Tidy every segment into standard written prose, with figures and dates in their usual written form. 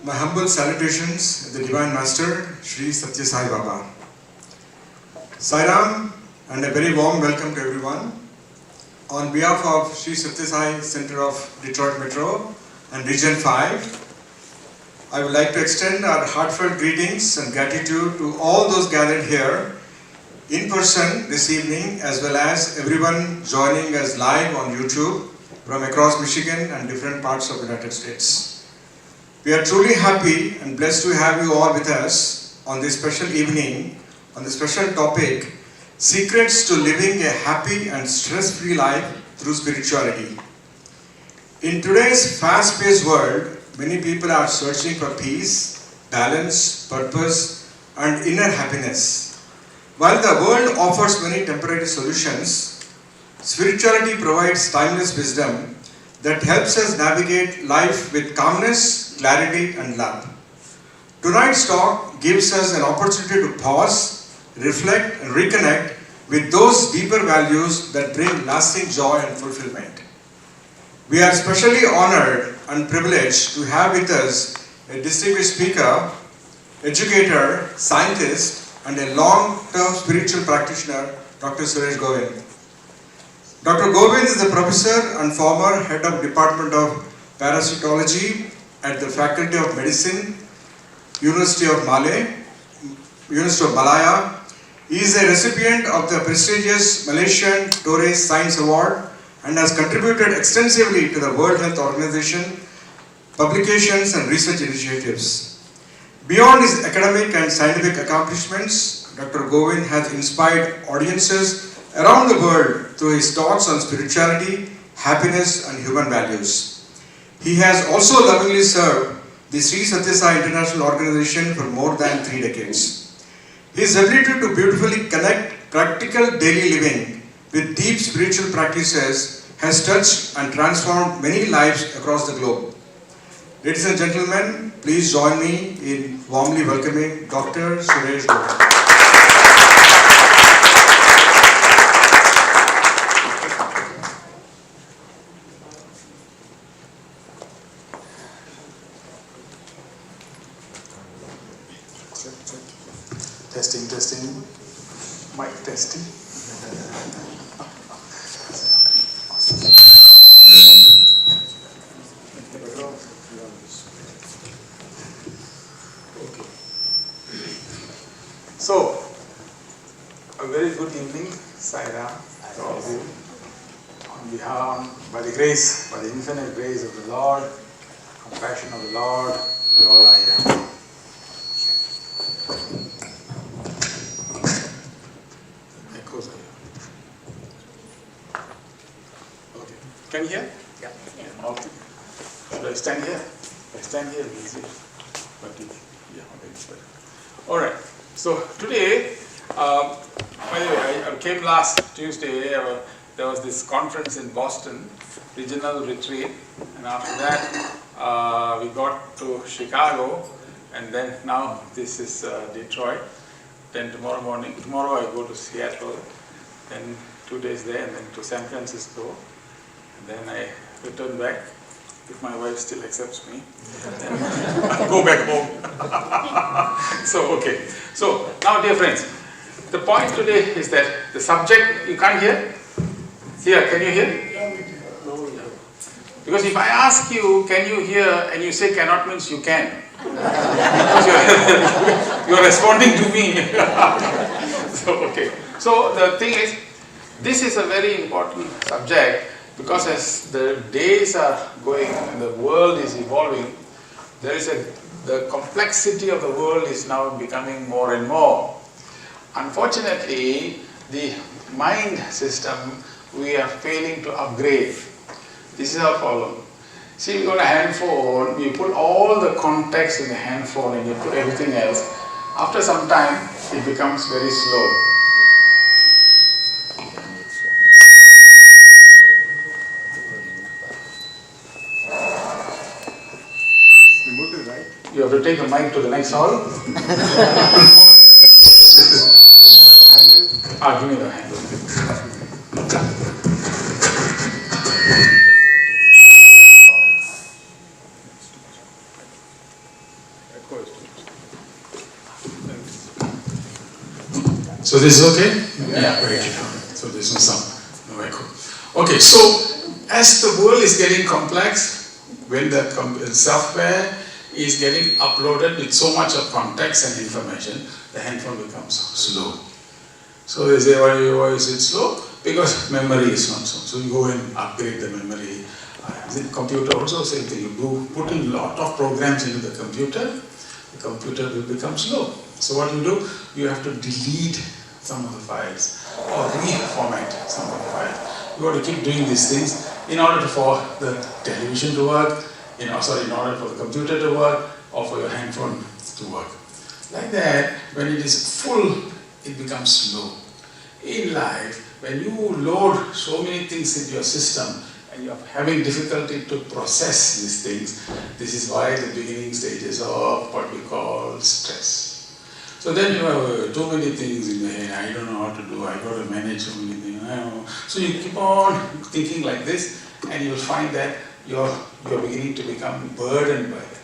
My humble salutations, the Divine Master, Sri Satya Sai Baba. Sai Ram, and a very warm welcome to everyone. On behalf of Sri Satya Sai Center of Detroit Metro and Region 5, I would like to extend our heartfelt greetings and gratitude to all those gathered here in person this evening, as well as everyone joining us live on YouTube from across Michigan and different parts of the United States. We are truly happy and blessed to have you all with us on this special evening, on the special topic, Secrets to Living a Happy and Stress-Free Life Through Spirituality. In today's fast-paced world, many people are searching for peace, balance, purpose, and inner happiness. While the world offers many temporary solutions, spirituality provides timeless wisdom that helps us navigate life with calmness, clarity, and love. Tonight's talk gives us an opportunity to pause, reflect, and reconnect with those deeper values that bring lasting joy and fulfillment. We are especially honored and privileged to have with us a distinguished speaker, educator, scientist, and a long-term spiritual practitioner, Dr. Suresh Govind. Dr. Govind is a professor and former head of Department of Parasitology at the Faculty of Medicine, University of Malaya. He is a recipient of the prestigious Malaysian Torres Science Award and has contributed extensively to the World Health Organization, publications and research initiatives. Beyond his academic and scientific accomplishments, Dr. Govind has inspired audiences around the world through his thoughts on spirituality, happiness, and human values. He has also lovingly served the Sri Satya Sai International Organization for more than 3 decades. His ability to beautifully connect practical daily living with deep spiritual practices has touched and transformed many lives across the globe. Ladies and gentlemen, please join me in warmly welcoming Dr. Suresh Govind. Testing, mic testing. Okay. So, a very good evening, Sai Ram, to all of you. On behalf, by the grace, by the infinite grace of the Lord, compassion of the Lord, we all are here. Okay. Can you hear? Yeah. Okay. Should I stand here? If I stand here, it's easier. But yeah, okay, it's better. All right. So today, by the way, I came last Tuesday. There was this conference in Boston, regional retreat, and after that, we got to Chicago, and then now this is Detroit. Then tomorrow I go to Seattle, then 2 days there, and then to San Francisco, and then I return back, if my wife still accepts me, then I go back home. So, okay. So, now dear friends, the point today is that the subject, you can't hear? Here, can you hear? Because if I ask you, can you hear, and you say cannot means you can. Because you're responding to me. So, okay. So, the thing is, this is a very important subject because as the days are going and the world is evolving, the complexity of the world is now becoming more and more. Unfortunately, the mind system, we are failing to upgrade. This is our problem. See, we got a handphone, we put all the context in the handphone and you put everything else. After some time, it becomes very slow. You have to take the mic to the next hall. Give me the hand. So this is okay? Yeah, very good. So there's no sound, no echo. Okay, so as the world is getting complex, when the software is getting uploaded with so much of context and information, the handphone becomes slow. So they say, why is it slow? Because memory is not so. So you go and upgrade the memory. The computer also same thing. You put in a lot of programs into the computer will become slow. So what you do, you have to delete some of the files or reformat some of the files. You have to keep doing these things in order for the television to work, in order for the computer to work, or for your handphone to work. Like that, when it is full, it becomes slow. In life, when you load so many things into your system and you are having difficulty to process these things, this is why the beginning stages of what we call stress. So then you have too many things in your head. I don't know how to do, I got to manage so many things. So you keep on thinking like this, and you will find that you're beginning to become burdened by it.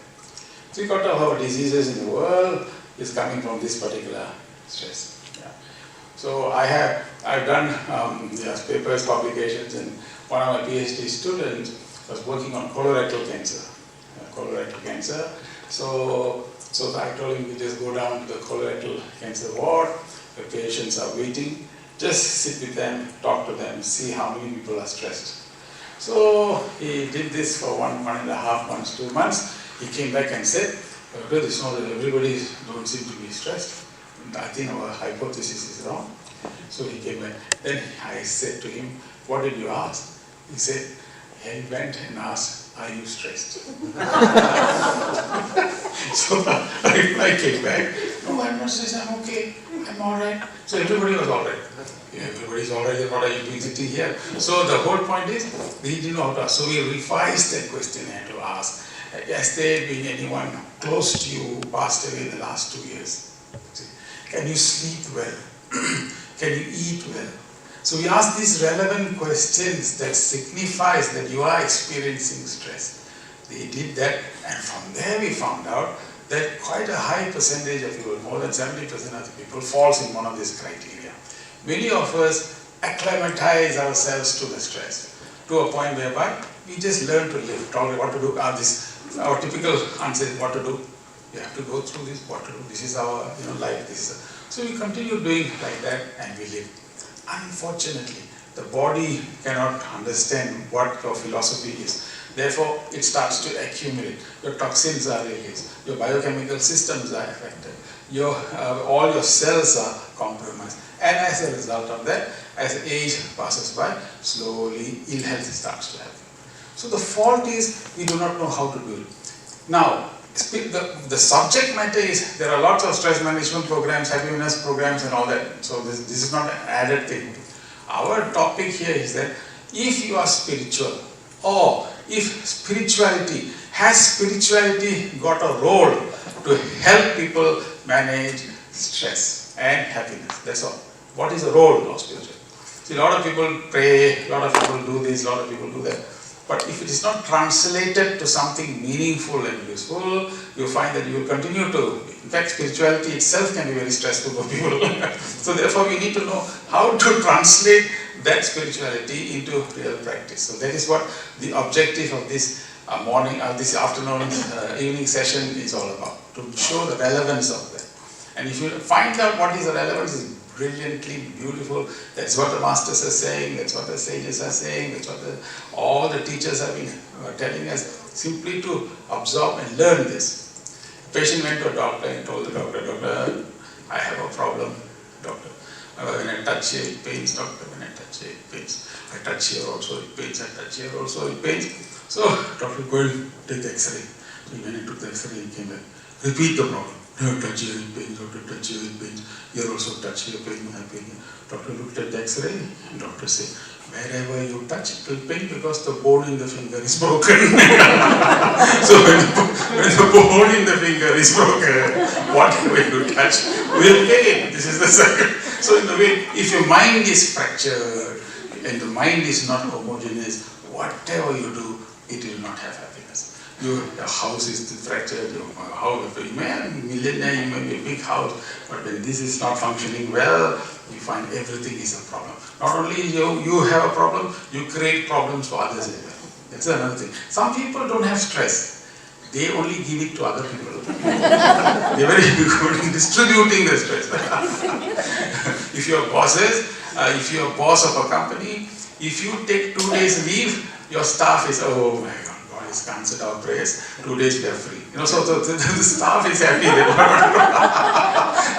3/4 of our diseases in the world is coming from this particular stress. Yeah. So I've done papers, publications, and one of my PhD students was working on colorectal cancer. So I told him, we just go down to the colorectal cancer ward, the patients are waiting, just sit with them, talk to them, see how many people are stressed. So he did this for 1.5 months, 2 months. He came back and said, it's not that everybody don't seem to be stressed. I think our hypothesis is wrong. So he came back. Then I said to him, what did you ask? He said, he went and asked, are you stressed? So I came back, no, I'm not stressed, I'm okay, I'm alright. So everybody was alright. Yeah, everybody's alright, what are you doing sitting here? So the whole point is, we didn't know how to ask. So we revised that question and to ask, has there been anyone close to you who passed away in the last 2 years? Can you sleep well? Can you eat well? So we ask these relevant questions that signifies that you are experiencing stress. They did that, and from there we found out that quite a high percentage of people, more than 70% of the people, falls in one of these criteria. Many of us acclimatize ourselves to the stress, to a point whereby we just learn to live, talk what to do. Our typical answer is what to do. You have to go through this, what to do. This is our life. So we continue doing like that and we live. Unfortunately, the body cannot understand what your philosophy is. Therefore, it starts to accumulate. Your toxins are released. Your biochemical systems are affected. All your cells are compromised. And as a result of that, as age passes by, slowly ill health starts to happen. So the fault is we do not know how to do it. Now, the subject matter is there are lots of stress management programs, happiness programs and all that. So this is not an added thing. Our topic here is that if you are spiritual, or if has spirituality got a role to help people manage stress and happiness? That's all. What is the role of spirituality? See, a lot of people pray, a lot of people do this, a lot of people do that. But if it is not translated to something meaningful and useful, you find that you will continue to. In fact, spirituality itself can be very stressful for people. So therefore, we need to know how to translate that spirituality into real practice. So that is what the objective of this this afternoon, evening session is all about, to show the relevance of that. And if you find out what is the relevance, it's brilliantly beautiful. That's what the masters are saying, that's what the sages are saying, that's what all the teachers have been telling us, simply to absorb and learn this. The patient went to a doctor and told the doctor, "Doctor, I have a problem, doctor. When I touch here it pains, doctor, when I touch here it pains. I touch here also it pains, I touch here also it pains." So, doctor, go and take the x-ray. So he went and took the x-ray and came back. Repeat the problem. Touch here it pains, doctor, touch here it pains. Here also touch here pain, I pain. Doctor looked at the x-ray and doctor said, wherever you touch it will pain because the bone in the finger is broken. So when the bone in the finger is broken, whatever you touch will pain. This is the circle. So in the way, if your mind is fractured and the mind is not homogeneous, whatever you do, it will not have happiness. Your house is fractured, you may have a millionaire, you may be a big house, but when this is not functioning well, you find everything is a problem. Not only you have a problem, you create problems for others as well. That's another thing. Some people don't have stress. They only give it to other people. They're very good in distributing the stress. If you're bosses, if you're a boss of a company, if you take 2 days leave, your staff is, oh my God, God has answered our prayers. 2 days we are free. So the staff is happy that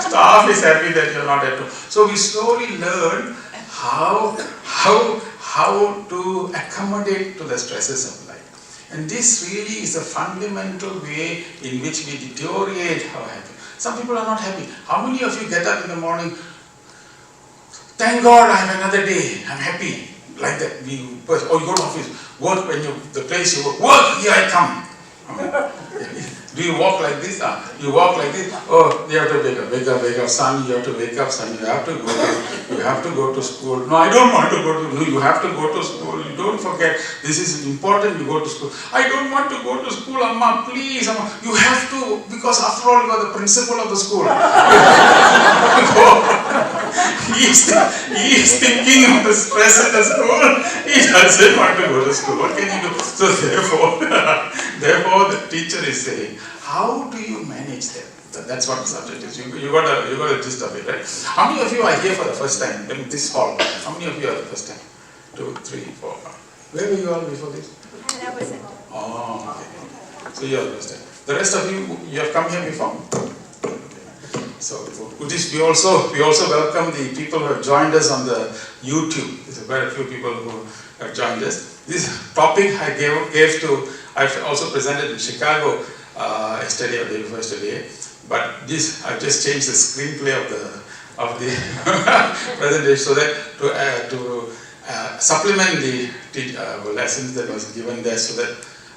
staff is happy that you're not at home. So we slowly learn how to accommodate to the stresses of life. And this really is a fundamental way in which we deteriorate our happiness. Some people are not happy. How many of you get up in the morning, thank God I have another day, I'm happy. Like that, you go to office, work when the place you work, here I come. Do you walk like this? You walk like this. Oh, you have to wake up, son. You have to wake up, son. You have to go to school. No, I don't want to go to. No, you have to go to school. You don't forget. This is important. You go to school. I don't want to go to school, Amma. Please, Amma. You have to, because after all, you are the principal of the school. He is thinking of the stress at the school. He doesn't want to go to school. What can he do? So therefore, the teacher is saying, how do you manage that? That's what the subject is. You got a gist of it, right? How many of you are here for the first time in this hall? How many of you are the first time? 2, 3, 4. Where were you all before this? That was it. Oh, okay. So you are the first time. The rest of you have come here before. So we also welcome the people who have joined us on the YouTube. There's quite a few people who have joined us. This topic I I've also presented in Chicago yesterday or day before yesterday. But this I've just changed the screenplay of the presentation so that to supplement the lessons that was given there, so that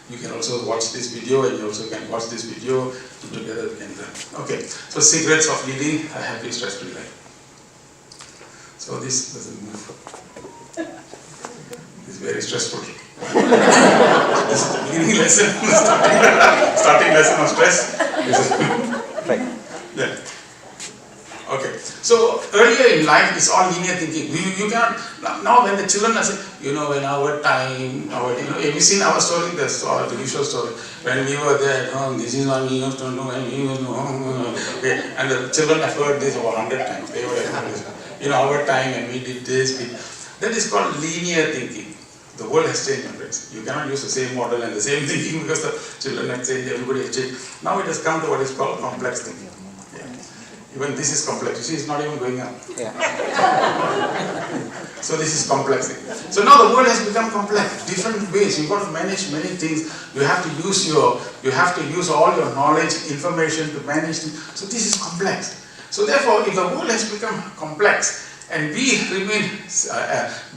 you can also watch this video, and you also can watch this video, and together we can learn. Okay, so secrets of leading a happy, stress-free life. So this doesn't move. It's very stressful. This is the beginning lesson, starting lesson of stress. Right. Yeah. Okay. So earlier in life, it's all linear thinking. You cannot, now when the children are saying, in our time, have you seen our story, the usual story? When we were there, this is what we used to do, and we used to okay. And the children have heard this over 100 times. They would have heard this. Our time, and we did this. That is called linear thinking. The world has changed, my friends. You cannot use the same model and the same thinking because the children have changed, everybody has changed. Now it has come to what is called complex thinking. Even this is complex. You see, it's not even going up. Yeah. So this is complexity. So now the world has become complex. Different ways. You've got to manage many things. You have to use all your knowledge, information to manage things. So this is complex. So therefore, if the world has become complex and we remain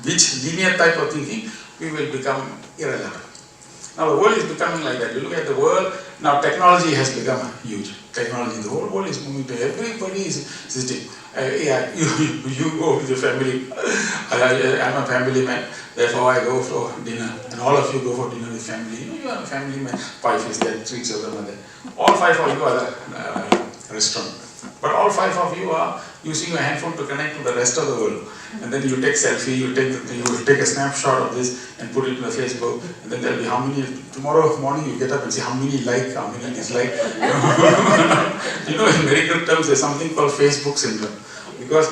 which linear type of thinking, we will become irrelevant. Now the world is becoming like that. You look at the world, now technology has become huge. Technology, the whole world is moving to, everybody is sitting. You go with your family. I'm a family man, therefore I go for dinner. And all of you go for dinner with family. You are a family man. 5 is there, 3 children are there. All 5 of you are at a restaurant. But all 5 of you are using your handphone to connect to the rest of the world. And then you take selfie, you take a snapshot of this and put it in the Facebook, and then there'll be how many, tomorrow morning you get up and see how many like, how many dislike. In medical terms there's something called Facebook syndrome. Because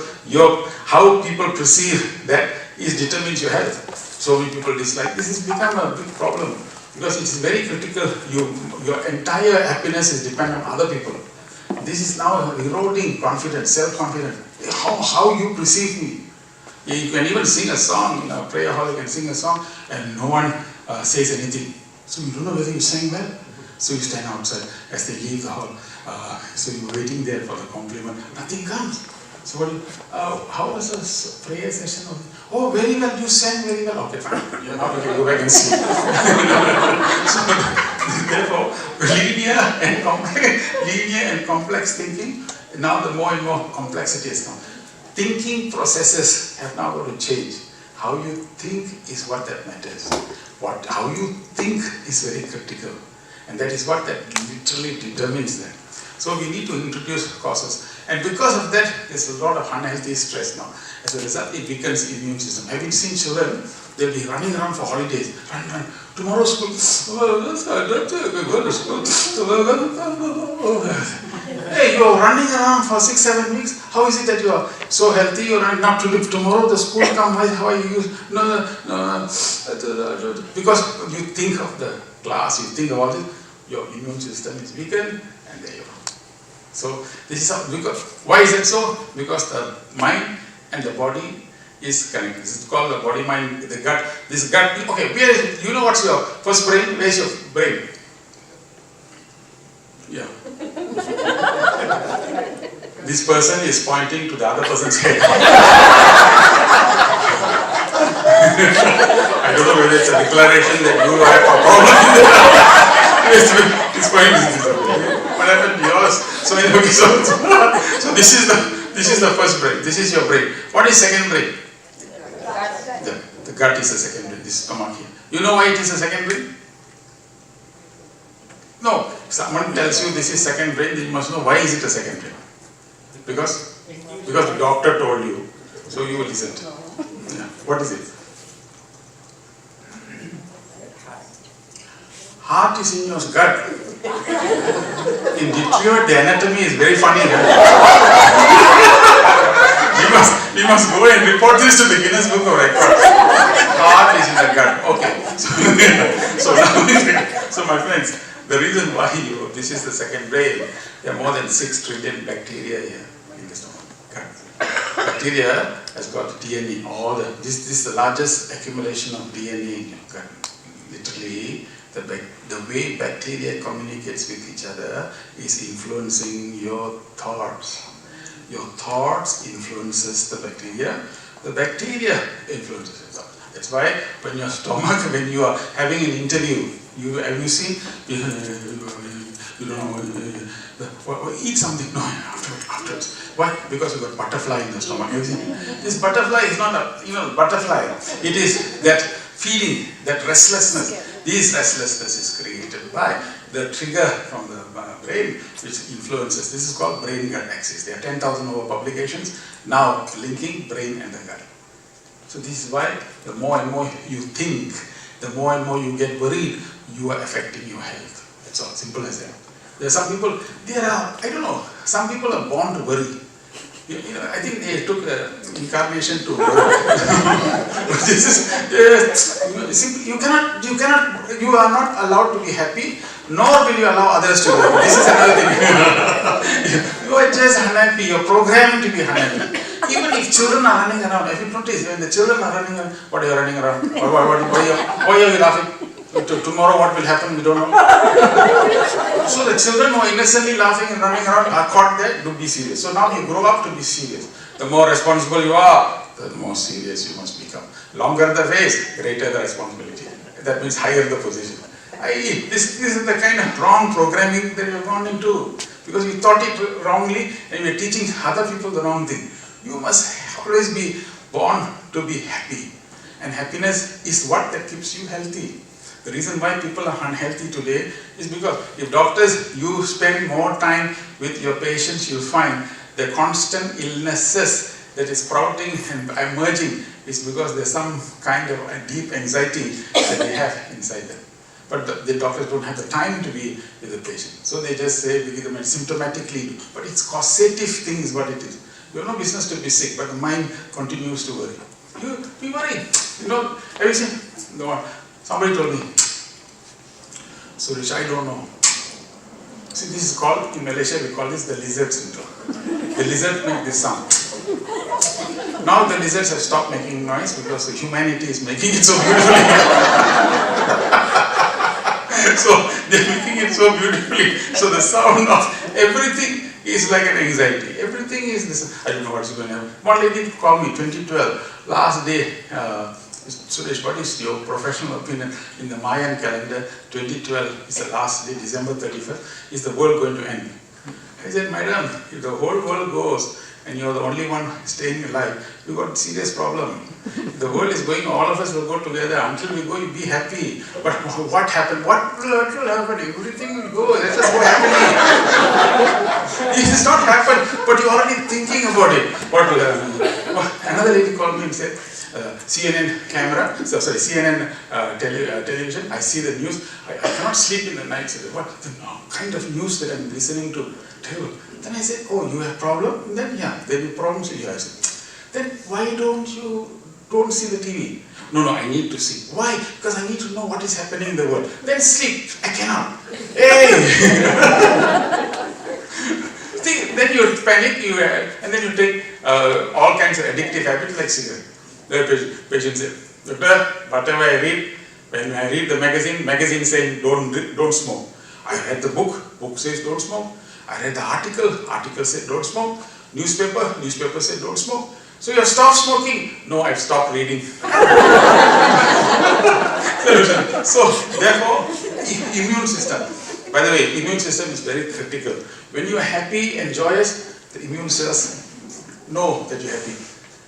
how people perceive that determines your health. So many people dislike. This has become a big problem. Because it's very critical. Your entire happiness is dependent on other people. This is now eroding confidence, self-confidence. How you perceive me. You can even sing a song, in a prayer hall you can sing a song and no one says anything. So you don't know whether you sang well. So you stand outside as they leave the hall. So you're waiting there for the compliment. Nothing comes. So how was the prayer session? Oh, very well, you sang very well. Okay, fine. Now you can go back and sleep. So, therefore, linear and complex thinking, now the more and more complexity has come. Thinking processes have now got to change. How you think is what that matters. How you think is very critical. And that is what that literally determines that. So we need to introduce causes. And because of that, there's a lot of unhealthy stress now. As a result, it weakens the immune system. Have you seen children? They'll be running around for holidays. Run. Tomorrow school. Oh, go to school. Hey, you're running around for 6-7 weeks. How is it that you are so healthy? You're not to live tomorrow. The school come. How are you? No. Because you think of the class, you think about it. Your immune system is weakened, and there you are. So this is how, because why is it so? Because the mind and the body is connected. This is called the body mind, the gut. This gut, okay, where is it? You know what's your first brain? Where's your brain? Yeah. This person is pointing to the other person's head. I don't know whether it's a declaration that you have a problem. It's fine. What happened to yours? So this is the first brain. This is your brain. What is second brain? The gut is the second brain. This stomach here. You know why it is the second brain? No. If someone tells you this is second brain, then you must know why is it a second brain. Because the doctor told you. So you will listen. Yeah. What is it? Heart is in your gut. In Detroit, the anatomy is very funny. We must go and report this to the Guinness Book of Records. Heart is in the gut. Okay. So my friends, the reason why this is the second brain, there are more than 6 trillion bacteria here in the stomach. Bacteria has got DNA. This is the largest accumulation of DNA in your gut. Literally, the way bacteria communicates with each other is influencing your thoughts. Your thoughts influences the bacteria. The bacteria influences your thoughts. That's why when your stomach, when you are having an interview, have you seen? You don't know. Eat something. No, afterwards. Why? Because you got butterfly in the stomach. Have you seen? This butterfly is not a butterfly. It is that feeling, that restlessness. This restlessness is created by the trigger from the brain, which influences. This is called brain-gut axis. There are 10,000 over publications now linking brain and the gut. So this is why the more and more you think, the more and more you get worried, you are affecting your health. It's all simple as that. There are some people, some people are born to worry. I think they took incarnation to this is simply you are not allowed to be happy, nor will you allow others to be happy. This is another thing. You are just unhappy, you are programmed to be unhappy. Even if children are running around, if you notice, when the children are running around, what are you running around? Why are you laughing? Tomorrow what will happen, we don't know. So the children who are innocently laughing and running around are caught there to be serious. So now you grow up to be serious. The more responsible you are, the more serious you must become. Longer the phase, greater the responsibility. That means higher the position. This is the kind of wrong programming that you have gone into. Because you thought it wrongly and you are teaching other people the wrong thing. You must always be born to be happy. And happiness is what that keeps you healthy. The reason why people are unhealthy today is because if doctors, you spend more time with your patients, you'll find the constant illnesses that is sprouting and emerging is because there's some kind of a deep anxiety that they have inside them. But the doctors don't have the time to be with the patient. So they just say, we give them symptomatically, but it's causative thing is what it is. You have no business to be sick, but the mind continues to worry. You be worried. Have you seen? No. Somebody told me, Suresh, I don't know. See, this is called, in Malaysia we call this the lizard syndrome. The lizard make this sound. Now the lizards have stopped making noise because the humanity is making it so beautifully. So they're making it so beautifully. So the sound of everything is like an anxiety. Everything is this. I don't know what's going to happen. One lady called me 2012, last day. Suresh, what is your professional opinion? In the Mayan calendar, 2012 is the last day, December 31st, is the world going to end? I said, madam, if the whole world goes and you are the only one staying alive, you got a serious problem. The world is going, all of us will go together. Until we go, you be happy. But what happened? What will happen? Everything will go. Let us go happily. It has not happened, but you're already thinking about it. What will happen? Another lady called me and said, CNN camera, CNN television, I see the news, I cannot sleep in the night. So what the kind of news that I'm listening to? Terrible. Then I said, oh, you have problem? Then yeah, there will be problems in your eyes. Then why don't you see the TV? No, I need to see. Why? Because I need to know what is happening in the world. Then sleep. I cannot. Hey! See, then you panic, and then you take all kinds of addictive habits like cigarette. The patient said, doctor, whatever I read, when I read the magazine saying don't smoke. I read the book says don't smoke. I read the article said don't smoke. Newspaper said don't smoke. So you have stopped smoking? No, I've stopped reading. So therefore, immune system. By the way, immune system is very critical. When you are happy and joyous, the immune cells know that you're happy.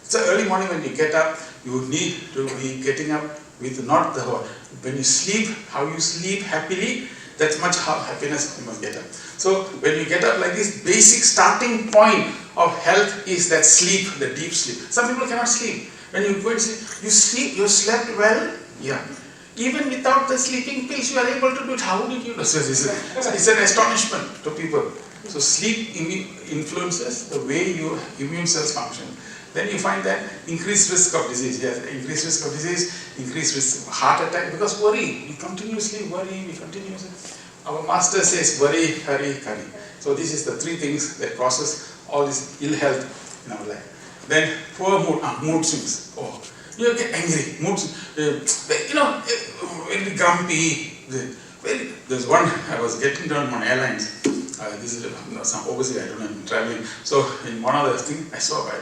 So early morning when you get up, you need to be getting up with not the when you sleep, how you sleep happily, that's much how happiness you must get up. So when you get up like this, basic starting point of health is that sleep, the deep sleep. Some people cannot sleep. When you go and sleep, you slept well, yeah. Even without the sleeping pills, you are able to do it. How did you do? So it's an astonishment to people. So sleep influences the way your immune cells function. Then you find that increased risk of disease, yes, increased risk of disease, increased risk of heart attack, because worry, we continuously worry, our master says worry, hurry, curry. So this is the three things that causes all this ill health in our life. Then poor mood swings. Oh, you get angry, mood swings, very grumpy. There's one, I was getting down on airlines. This is some overseas, I don't know, I'm traveling. So in one of the things I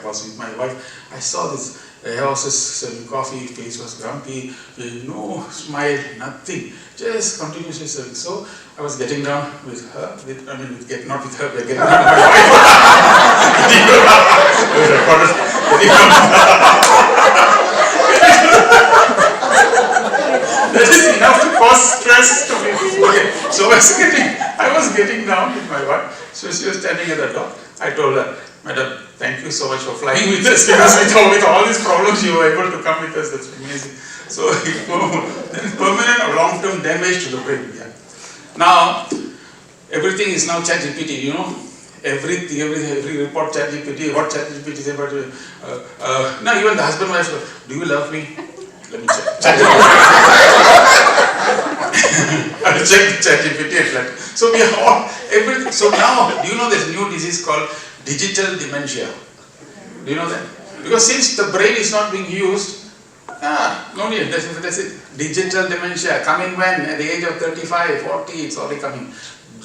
was with my wife, I saw this air hostess serving coffee, face was grumpy, no smile, nothing, just continuously serving. So I was getting down with her, not with her, but getting down with my That is enough to cause stress to me. Okay, so I was getting down with my wife, so she was standing at the door. I told her, madam, thank you so much for flying with us, because with all these problems you were able to come with us, that's amazing. So permanent or long-term damage to the brain. Yeah. Now, everything is now ChatGPT, you know. Every report ChatGPT, what ChatGPT is about. Now even the husband wife, do you love me? Let me check. I'll check ChatGPT and that. So we are all everything. So now, do you know there's a new disease called digital dementia? Do you know that? Because since the brain is not being used, no need. That's it. Digital dementia coming when? At the age of 35, 40, it's already coming.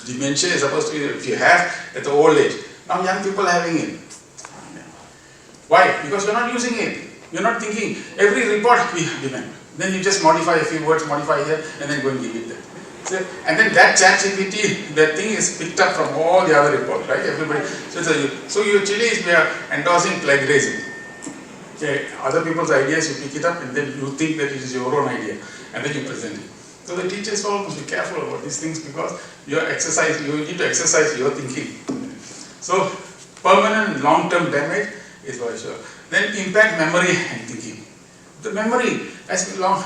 Dementia is supposed to be if you have at the old age. Now young people are having it. Why? Because you're not using it. You're not thinking. Every report we demand. Then you just modify a few words, modify here, and then go and give it there. So, and then that ChatGPT, that thing is picked up from all the other reports, right? Everybody. So you actually we are endorsing plagiarism. Okay, other people's ideas you pick it up, and then you think that it is your own idea, and then you present it. So the teachers all must be careful about these things, because you need to exercise your thinking. So permanent long-term damage is for sure. Then impact memory and thinking. The memory has been long.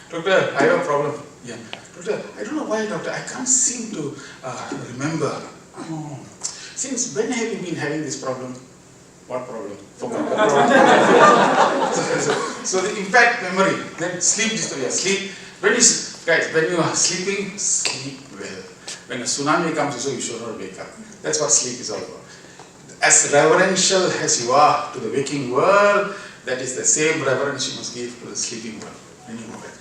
Doctor, I have a problem. Yeah. Doctor, I don't know why, doctor, I can't seem to remember. Oh. Since when have you been having this problem? What problem? So the impact memory, then sleep dystonia. Sleep. When you are sleeping, sleep well. When a tsunami comes, so you should not wake up. That's what sleep is all about. As reverential as you are to the waking world, that is the same reverence you must give to the sleeping world. When you know that.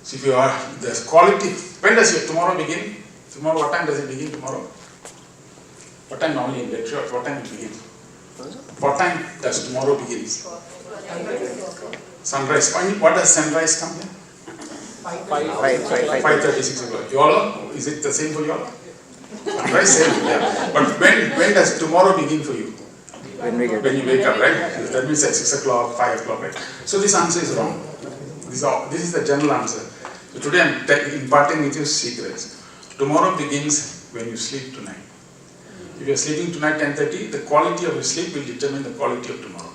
So if you are, the quality, when does your tomorrow begin? Tomorrow, what time does it begin tomorrow? What time normally in lecture? What time it begins? What time does tomorrow begin? Sunrise. What does sunrise come then? 5:36 o'clock. You all? Is it the same for you all? Sunrise, same, yeah. But when does tomorrow begin for you? When we get When you wake up, right? That means at 6 o'clock, 5 o'clock, right? So this answer is wrong. This is the general answer. So today I am imparting with you secrets. Tomorrow begins when you sleep tonight. If you are sleeping tonight 10:30, the quality of your sleep will determine the quality of tomorrow.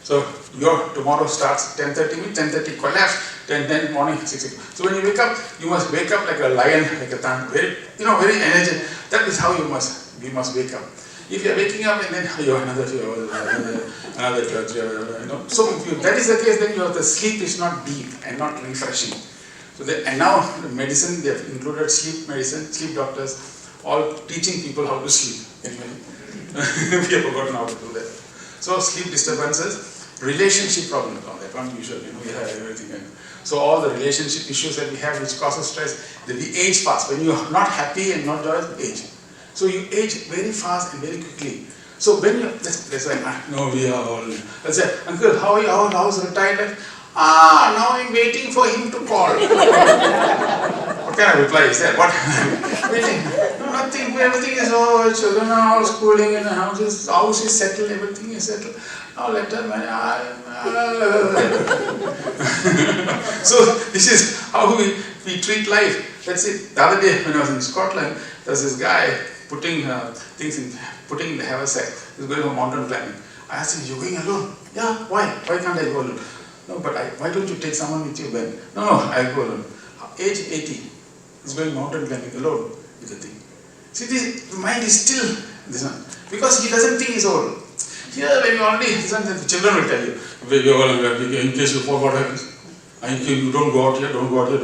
So your tomorrow starts 10:30, means 10:30 collapse, 10 morning 6 o'clock. So when you wake up, you must wake up like a lion, like a tan, very energetic. That is how we must wake up. If you are waking up and then another 2 hours, another 2 hours, So if that is the case, then the sleep is not deep and not refreshing. So and now medicine, they have included sleep medicine, sleep doctors, all teaching people how to sleep. Anyway, we have forgotten how to do that. So sleep disturbances, relationship problems, all that one usual, we have everything. So all the relationship issues that we have which causes stress, we age fast. When you are not happy and not joyous, age. So you age very fast and very quickly. So when you, that's why, we are all, let's say, uncle, how are you, how's retired life? Now I'm waiting for him to call. What kind of reply is that? What? Waiting. No, nothing, everything is over, children are all schooling and the house is settled, everything is settled. Now let them, So this is how we treat life. That's it. The other day when I was in Scotland, there was this guy putting in the haversack. He's going on mountain climbing. I asked him, "You're going alone?" "Yeah, why? Why can't I go alone?" "No, but why don't you take someone with you, Ben?" No, I go alone. Age 80, he's going mountain climbing alone with the thing. See, the mind is still this one. Because he doesn't think he's old. Here, when you already, the children will tell you, in case you forgot what happens. You don't go out here, don't tell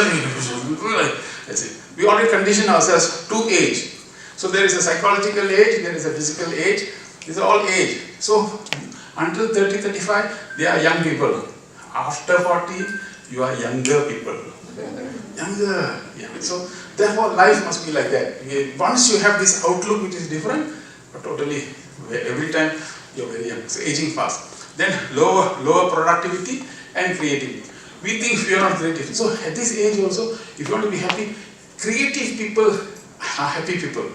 me. That's it. We already condition ourselves to age. So there is a psychological age, there is a physical age. These are all age. So until 30, 35, they are young people. After 40, you are younger people. Younger. Yeah. So therefore life must be like that. Once you have this outlook which is different, but totally, every time you are very young. So aging fast. Then lower productivity and creativity. We think we are not creative. So at this age also, if you want to be happy, creative people are happy people.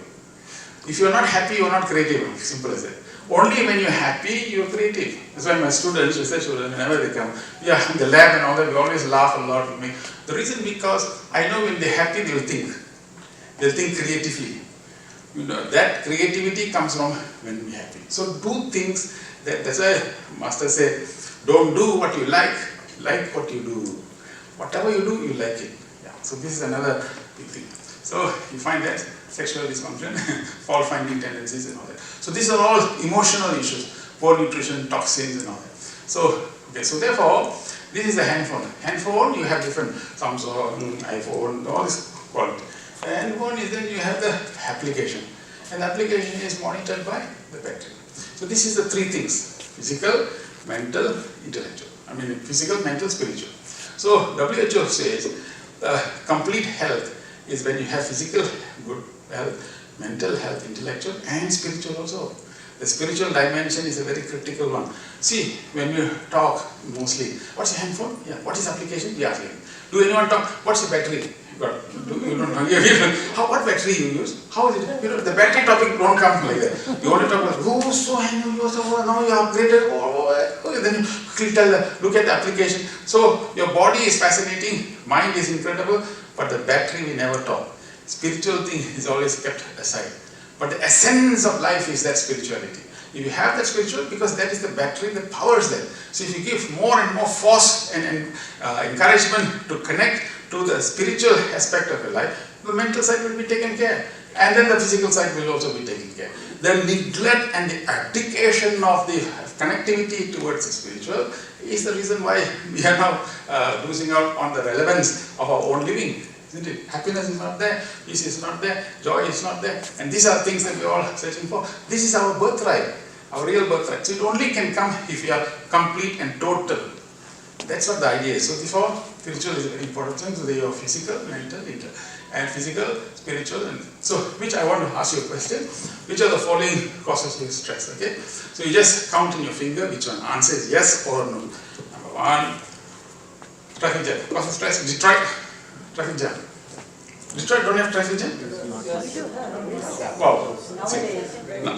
If you are not happy, you are not creative. Simple as that. Only when you are happy, you are creative. That's why my students, research students, whenever they come, in the lab and all that, we always laugh a lot with me. The reason because I know when they are happy, they will think. They will think creatively. That creativity comes from when we are happy. So do things, that's why Master said, don't do what you like what you do. Whatever you do, you like it. Yeah. So this is another big thing. So you find that sexual dysfunction, fault-finding tendencies and all that. So these are all emotional issues, poor nutrition, toxins and all that. So therefore, this is the handphone. Handphone, you have different Samsung, iPhone, all this quality. And one is then you have the application. And the application is monitored by the battery. So this is the three things: physical, mental, intellectual. Physical, mental, spiritual. So WHO says complete health is when you have physical good health, mental health, intellectual and spiritual also. The spiritual dimension is a very critical one. See, when you talk mostly, what's your handphone? Yeah. What is application? Yeah. Do anyone talk? What's your battery? You don't know. What battery you use? How is it? The battery topic don't come like that. You want to talk about now you upgraded. Then you look at the application. So your body is fascinating, mind is incredible, but the battery we never talk. Spiritual thing is always kept aside. But the essence of life is that spirituality. If you have that spiritual, because that is the battery that powers that. So if you give more and more force and encouragement to connect to the spiritual aspect of your life, the mental side will be taken care. And then the physical side will also be taken care. The neglect and the abdication of the connectivity towards the spiritual is the reason why we are now losing out on the relevance of our own living. Isn't it? Happiness is not there, peace is not there, joy is not there. And these are things that we are all searching for. This is our birthright, our real birthright. So it only can come if we are complete and total. That's what the idea is. So therefore, spiritual is a very important thing. So they are physical, mental, and physical, spiritual. And so, which I want to ask you a question. Which are the following causes of stress? Okay. So you just count in your finger which one. Answer is yes or no. Number one, traffic jam. Cause of stress, Detroit. Traffic jam. Detroit don't have traffic jam? Wow.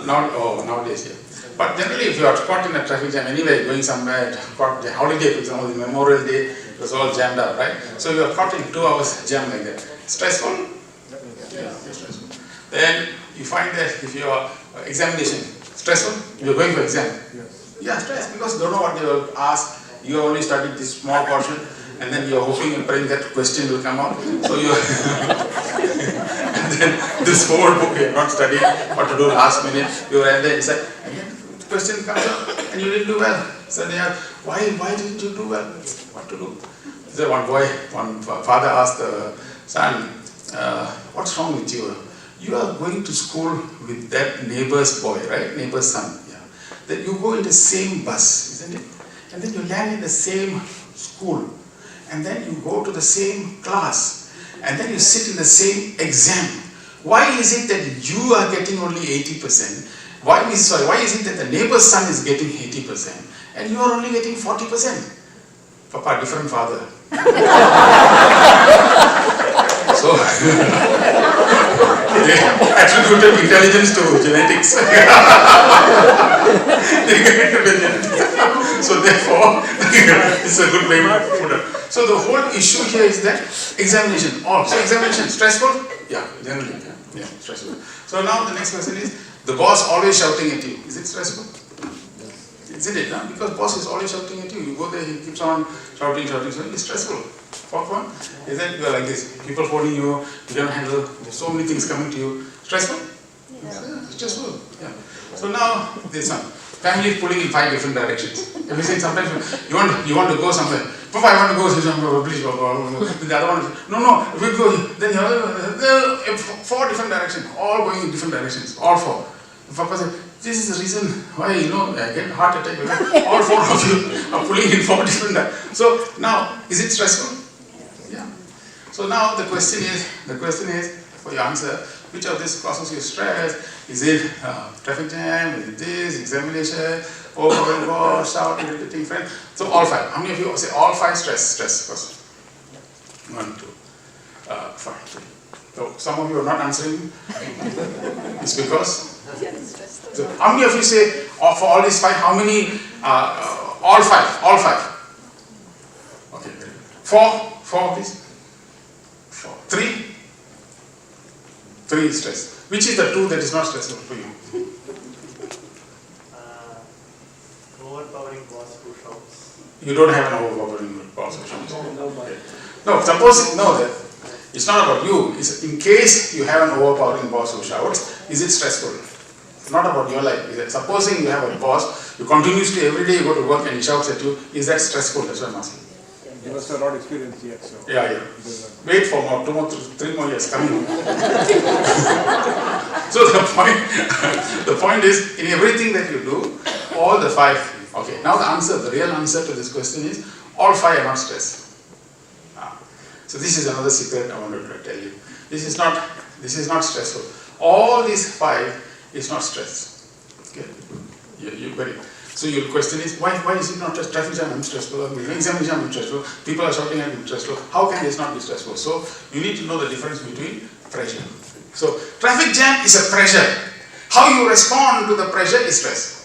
Nowadays, yeah. But generally, if you are caught in a traffic jam anyway, going somewhere, caught the holiday, for example, the Memorial Day, it was all jammed up, right? So you are caught in 2 hours jam like that. Stressful? Yeah, stressful. Then you find that if your examination stressful, you are going for exam. Yeah, stress, because you don't know what they will ask. You only studied this small portion, and then you are hoping and praying that question will come out. So you and then this whole book you have not studied, what to do last minute, you are at the inside, and then the question comes up, and you didn't do well. So they are, why didn't you do well? What to do? So one father asked the son, what's wrong with you? You are going to school with that neighbor's boy, right? Neighbor's son. Yeah. Then you go in the same bus, isn't it? And then you land in the same school. And then you go to the same class. And then you sit in the same exam. Why is it that you are getting only 80%? Why is it that the neighbor's son is getting 80% and you are only getting 40%? Papa, different father. So, they attributed intelligence to genetics. They get it to the genetics. So therefore, it's a good way to put it. So the whole issue here is that examination. So examination, stressful? Yeah, generally. Yeah, stressful. So now the next question is, the boss always shouting at you. Is it stressful? Isn't it? No? Because boss is always shouting at you. You go there, he keeps on shouting. So it's stressful. Fourth one, is that you are like this. People phoning you, you don't handle, there's so many things coming to you. Stressful? Yeah, stressful. Yeah. So now there's some family pulling in 5 different directions. Have you seen sometimes you want to go somewhere? Papa, I want to go somewhere, please. The other one is, no, if we go, then 4 different directions, all going in different directions, all 4. Papa said, this is the reason why, I get heart attack. All 4 of you are pulling in 4 different directions. So now, is it stressful? Yeah. So now the question is, for your answer, which of these causes you stress? Is it traffic jam? Is it this? Examination? Overwhelming boss, shout, irritating friend? So all 5. How many of you say all 5 stress causes? 1, 2, 5. So some of you are not answering. It's because. So how many of you say for all these 5? How many? All 5. All 5. Okay. 4 of these. 4. 3. 3 is stress. Which is the 2 that is not stressful for you? Overpowering boss who shouts. You don't have an overpowering boss who shouts. Okay. No, suppose that it's not about you. It's in case you have an overpowering boss who shouts, is it stressful? It's not about your life. Supposing you have a boss, you continuously every day you go to work and he shouts at you, is that stressful? That's what I'm asking. You must have not experienced yet. So. Yeah. Wait for more, 3 more years coming. So the point is, in everything that you do, all the 5. Okay. Now the real answer to this question is, all 5 are not stress. So this is another secret I wanted to tell you. This is not stressful. All these 5 is not stress. Okay. You get it. So your question is, why is it not just traffic jam? I'm stressful. Examination, I'm stressful. People are shouting at me, stressful. How can this not be stressful? So you need to know the difference between pressure. So traffic jam is a pressure. How you respond to the pressure is stress.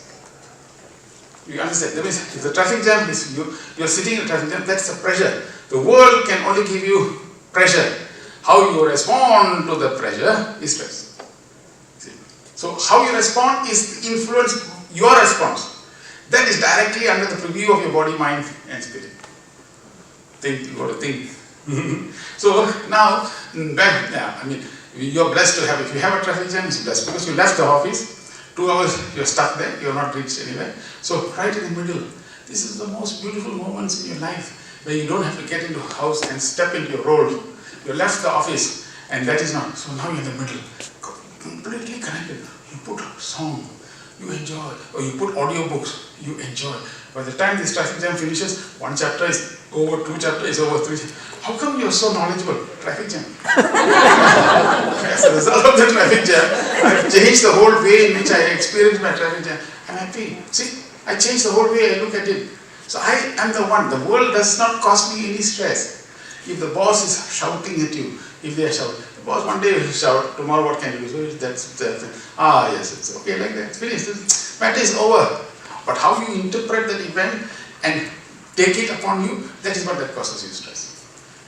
You understand? That means if the traffic jam is you're sitting in a traffic jam, that's the pressure. The world can only give you pressure. How you respond to the pressure is stress. See? So how you respond is influence your response. That is directly under the preview of your body, mind and spirit. You got to think. So now, you're blessed to have, if you have a traffic jam, it's blessed because you left the office, 2 hours, you're stuck there, you're not reached anywhere. So right in the middle, this is the most beautiful moments in your life where you don't have to get into a house and step into your role. You left the office and that is not. So now you're in the middle, completely connected. You put a song, you enjoy, or you put audio books, you enjoy. By the time this traffic jam finishes, 1 chapter is over, 2 chapter is over, 3. How come you're so knowledgeable? Traffic jam. As a result of the traffic jam, I've changed the whole way in which I experience my traffic jam. I'm happy. See, I changed the whole way I look at it. So I am the one. The world does not cause me any stress. If the boss is shouting at you, if they are shouting, Boss one day will shout, tomorrow what can you do? So that's yes, it's okay like that. It's finished. Matter is over. But how you interpret that event and take it upon you, that is what that causes you stress.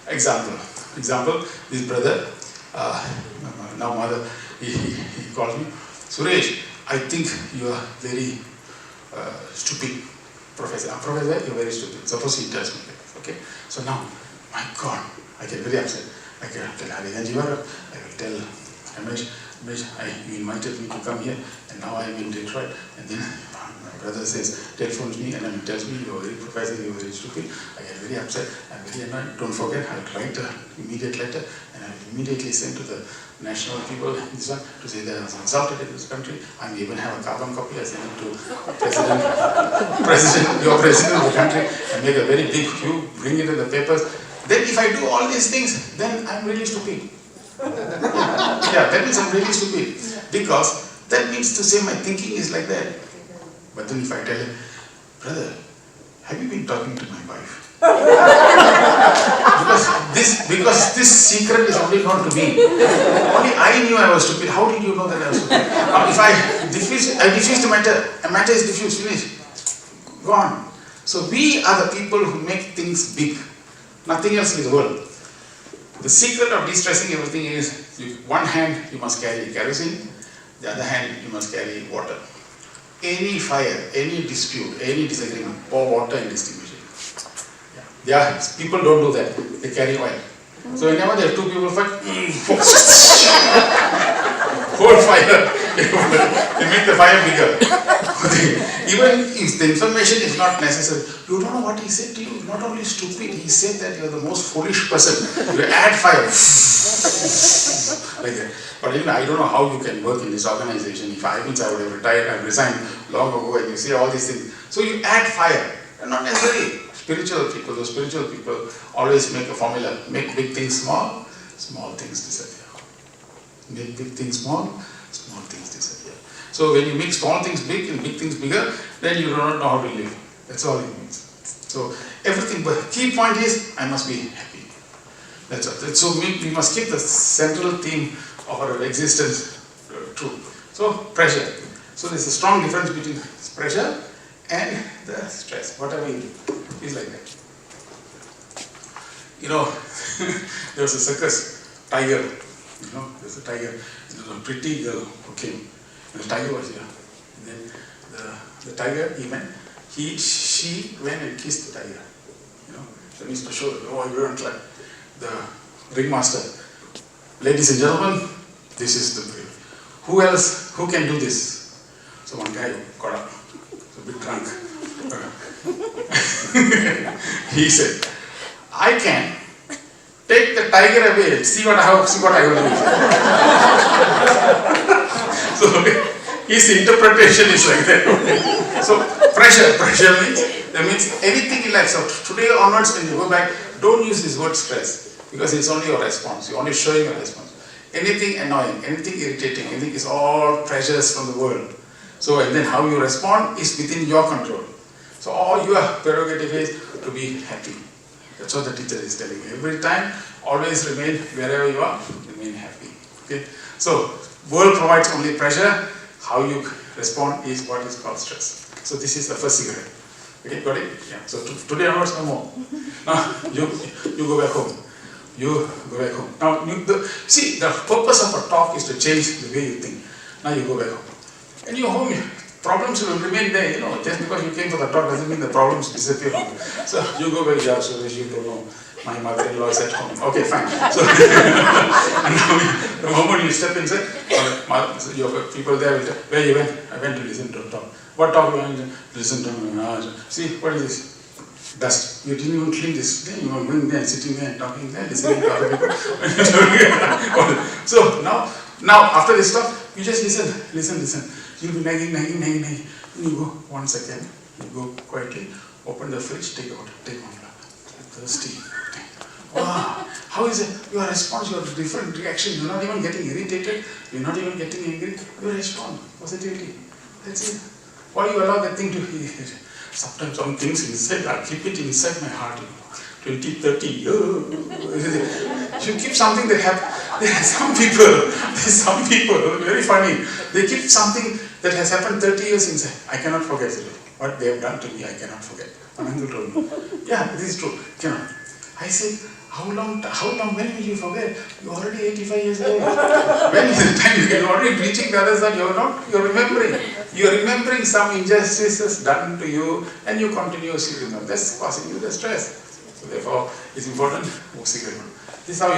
Example, this brother, now mother, he calls me, Suresh, I think you are very stupid, professor. Professor, you're very stupid. Suppose he tells me that, okay? So now, my God, I get very upset. I can tell Hariganjiwara, I will tell Ramesh, you invited me to come here, and now I am in Detroit, and then my brother telephones me and then tells me, you're very professor, you're very stupid. I get very upset, I'm very annoyed. Don't forget, I'll write an immediate letter, and I'll immediately send to the national people this one to say that I was insulted in this country. I even have a carbon copy. I send it to your president of the country, and make a very big queue, bring it in the papers. Then if I do all these things, then I'm really stupid. Yeah, that means I'm really stupid. Because that means to say my thinking is like that. But then if I tell him, brother, have you been talking to my wife? because this secret is only known to me. Only I knew I was stupid. How did you know that I was stupid? If I diffuse the matter, a matter is diffused, finished. Gone. So we are the people who make things big. Nothing else in the world. The secret of de-stressing everything is, one hand you must carry kerosene, the other hand you must carry water. Any fire, any dispute, any disagreement, pour water and extinguish it. Yeah, people don't do that. They carry oil. So whenever there are two people fight, whole fire, they make the fire bigger. Even if the information is not necessary, you don't know what he said to you. Not only stupid, he said that you are the most foolish person. You add fire. Like that. But even I don't know how you can work in this organization. If I would have retired, I resigned long ago, and you say all these things. So you add fire. And not necessarily. Those spiritual people always make a formula. Make big things small, small things disappear. Make big things small, small things disappear. So when you make small things big and big things bigger, then you do not know how to live. That's all it means. So everything, but key point is, I must be happy. That's all. So we must keep the central theme of our existence true. So pressure. So there's a strong difference between pressure and the stress. Whatever you do, is like that. You know, there was a circus tiger. You know, there's a tiger. There was a pretty girl who came, and the tiger was here. And then the tiger, she went and kissed the tiger. You know, that means to show that, oh, you don't try. The ringmaster, ladies and gentlemen, this is the way. Who else? Who can do this? So one guy got up, a bit drunk. He said, I can take the tiger away, see what I will do. So his interpretation is like that. So pressure means anything in life. So today onwards, when you go back, don't use this word stress, because it's only your response. You're only showing your response. Anything annoying, anything irritating, anything is all pressures from the world. So and then how you respond is within your control. So all your prerogative is to be happy. That's what the teacher is telling you. Every time, always remain wherever you are, remain happy. Okay? So world provides only pressure. How you respond is what is called stress. So this is the first cigarette. Okay, got it? Yeah. So today onwards, no more. Now you go back home. You go back home. Now see, the purpose of a talk is to change the way you think. Now you go back home. And you're home. Problems will remain there, you know. Just because you came for the talk doesn't mean the problems disappear. So you go back, yeah, so you don't know. My mother-in-law is at home. Okay, fine. So and now the moment you step inside, your people there will tell, where you went? I went to listen to a talk. What talk you went to listen to? See, what is this? Dust. You didn't even clean this. Then you were going there, sitting there, talking there, listening to other people. So now after this talk, you just listen. You'll be nagging. You go 1 second, you go quietly, open the fridge, take one. Thirsty. Wow, how is it? Your response, your different reaction, you're not even getting irritated, you're not even getting angry, you respond positively. That's it. Why you allow that thing to be? Sometimes some things inside, I keep it inside my heart, 20, 30 years. If you keep something that there are some people, very funny, they keep something that has happened 30 years inside. I cannot forget it. What they have done to me, I cannot forget. An uncle told me, yeah, this is true, cannot. I said, how long, when will you forget? You're already 85 years old. When is the time you're already reaching the other side, you're remembering some injustices done to you, and you continuously remember. That's causing you the stress. So therefore, it's important. This is how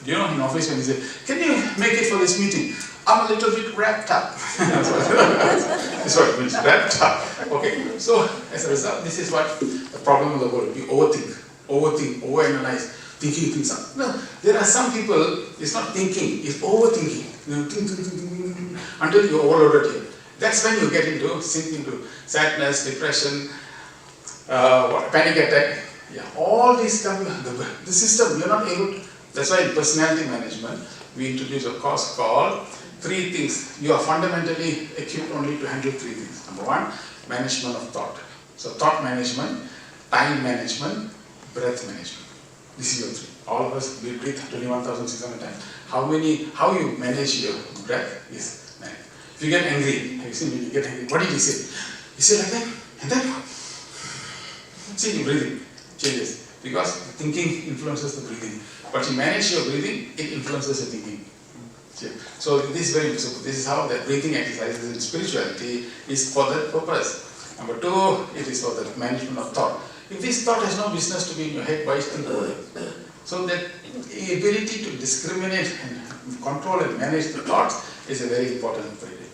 you know, in office when you say, can you make it for this meeting? I'm a little bit wrapped up. That's what it means, wrapped up. Okay, so as a result, this is what the problem of the world. We overthink, overanalyze, thinking things up. No, there are some people, it's not thinking, it's overthinking. Think, until you're overloaded here. That's when you get sink into sadness, depression, panic attack. Yeah, all these come, the system, you're not able to. That's why in personality management, we introduce a course called 3 things. You are fundamentally equipped only to handle 3 things. Number 1, management of thought. So thought management, time management, breath management. This is your 3. All of us, we breathe 21,600 times. How you manage your breath is managed. If you get angry, have you seen when you get angry, what did you say? You say like that, and then, see your breathing changes. Because thinking influences the breathing. But you manage your breathing, it influences your thinking. So this is very simple. This is how the breathing exercises in spirituality is for that purpose. Number 2, it is for the management of thought. If this thought has no business to be in your head, why is it going? So that ability to discriminate and control and manage the thoughts is a very important ingredient.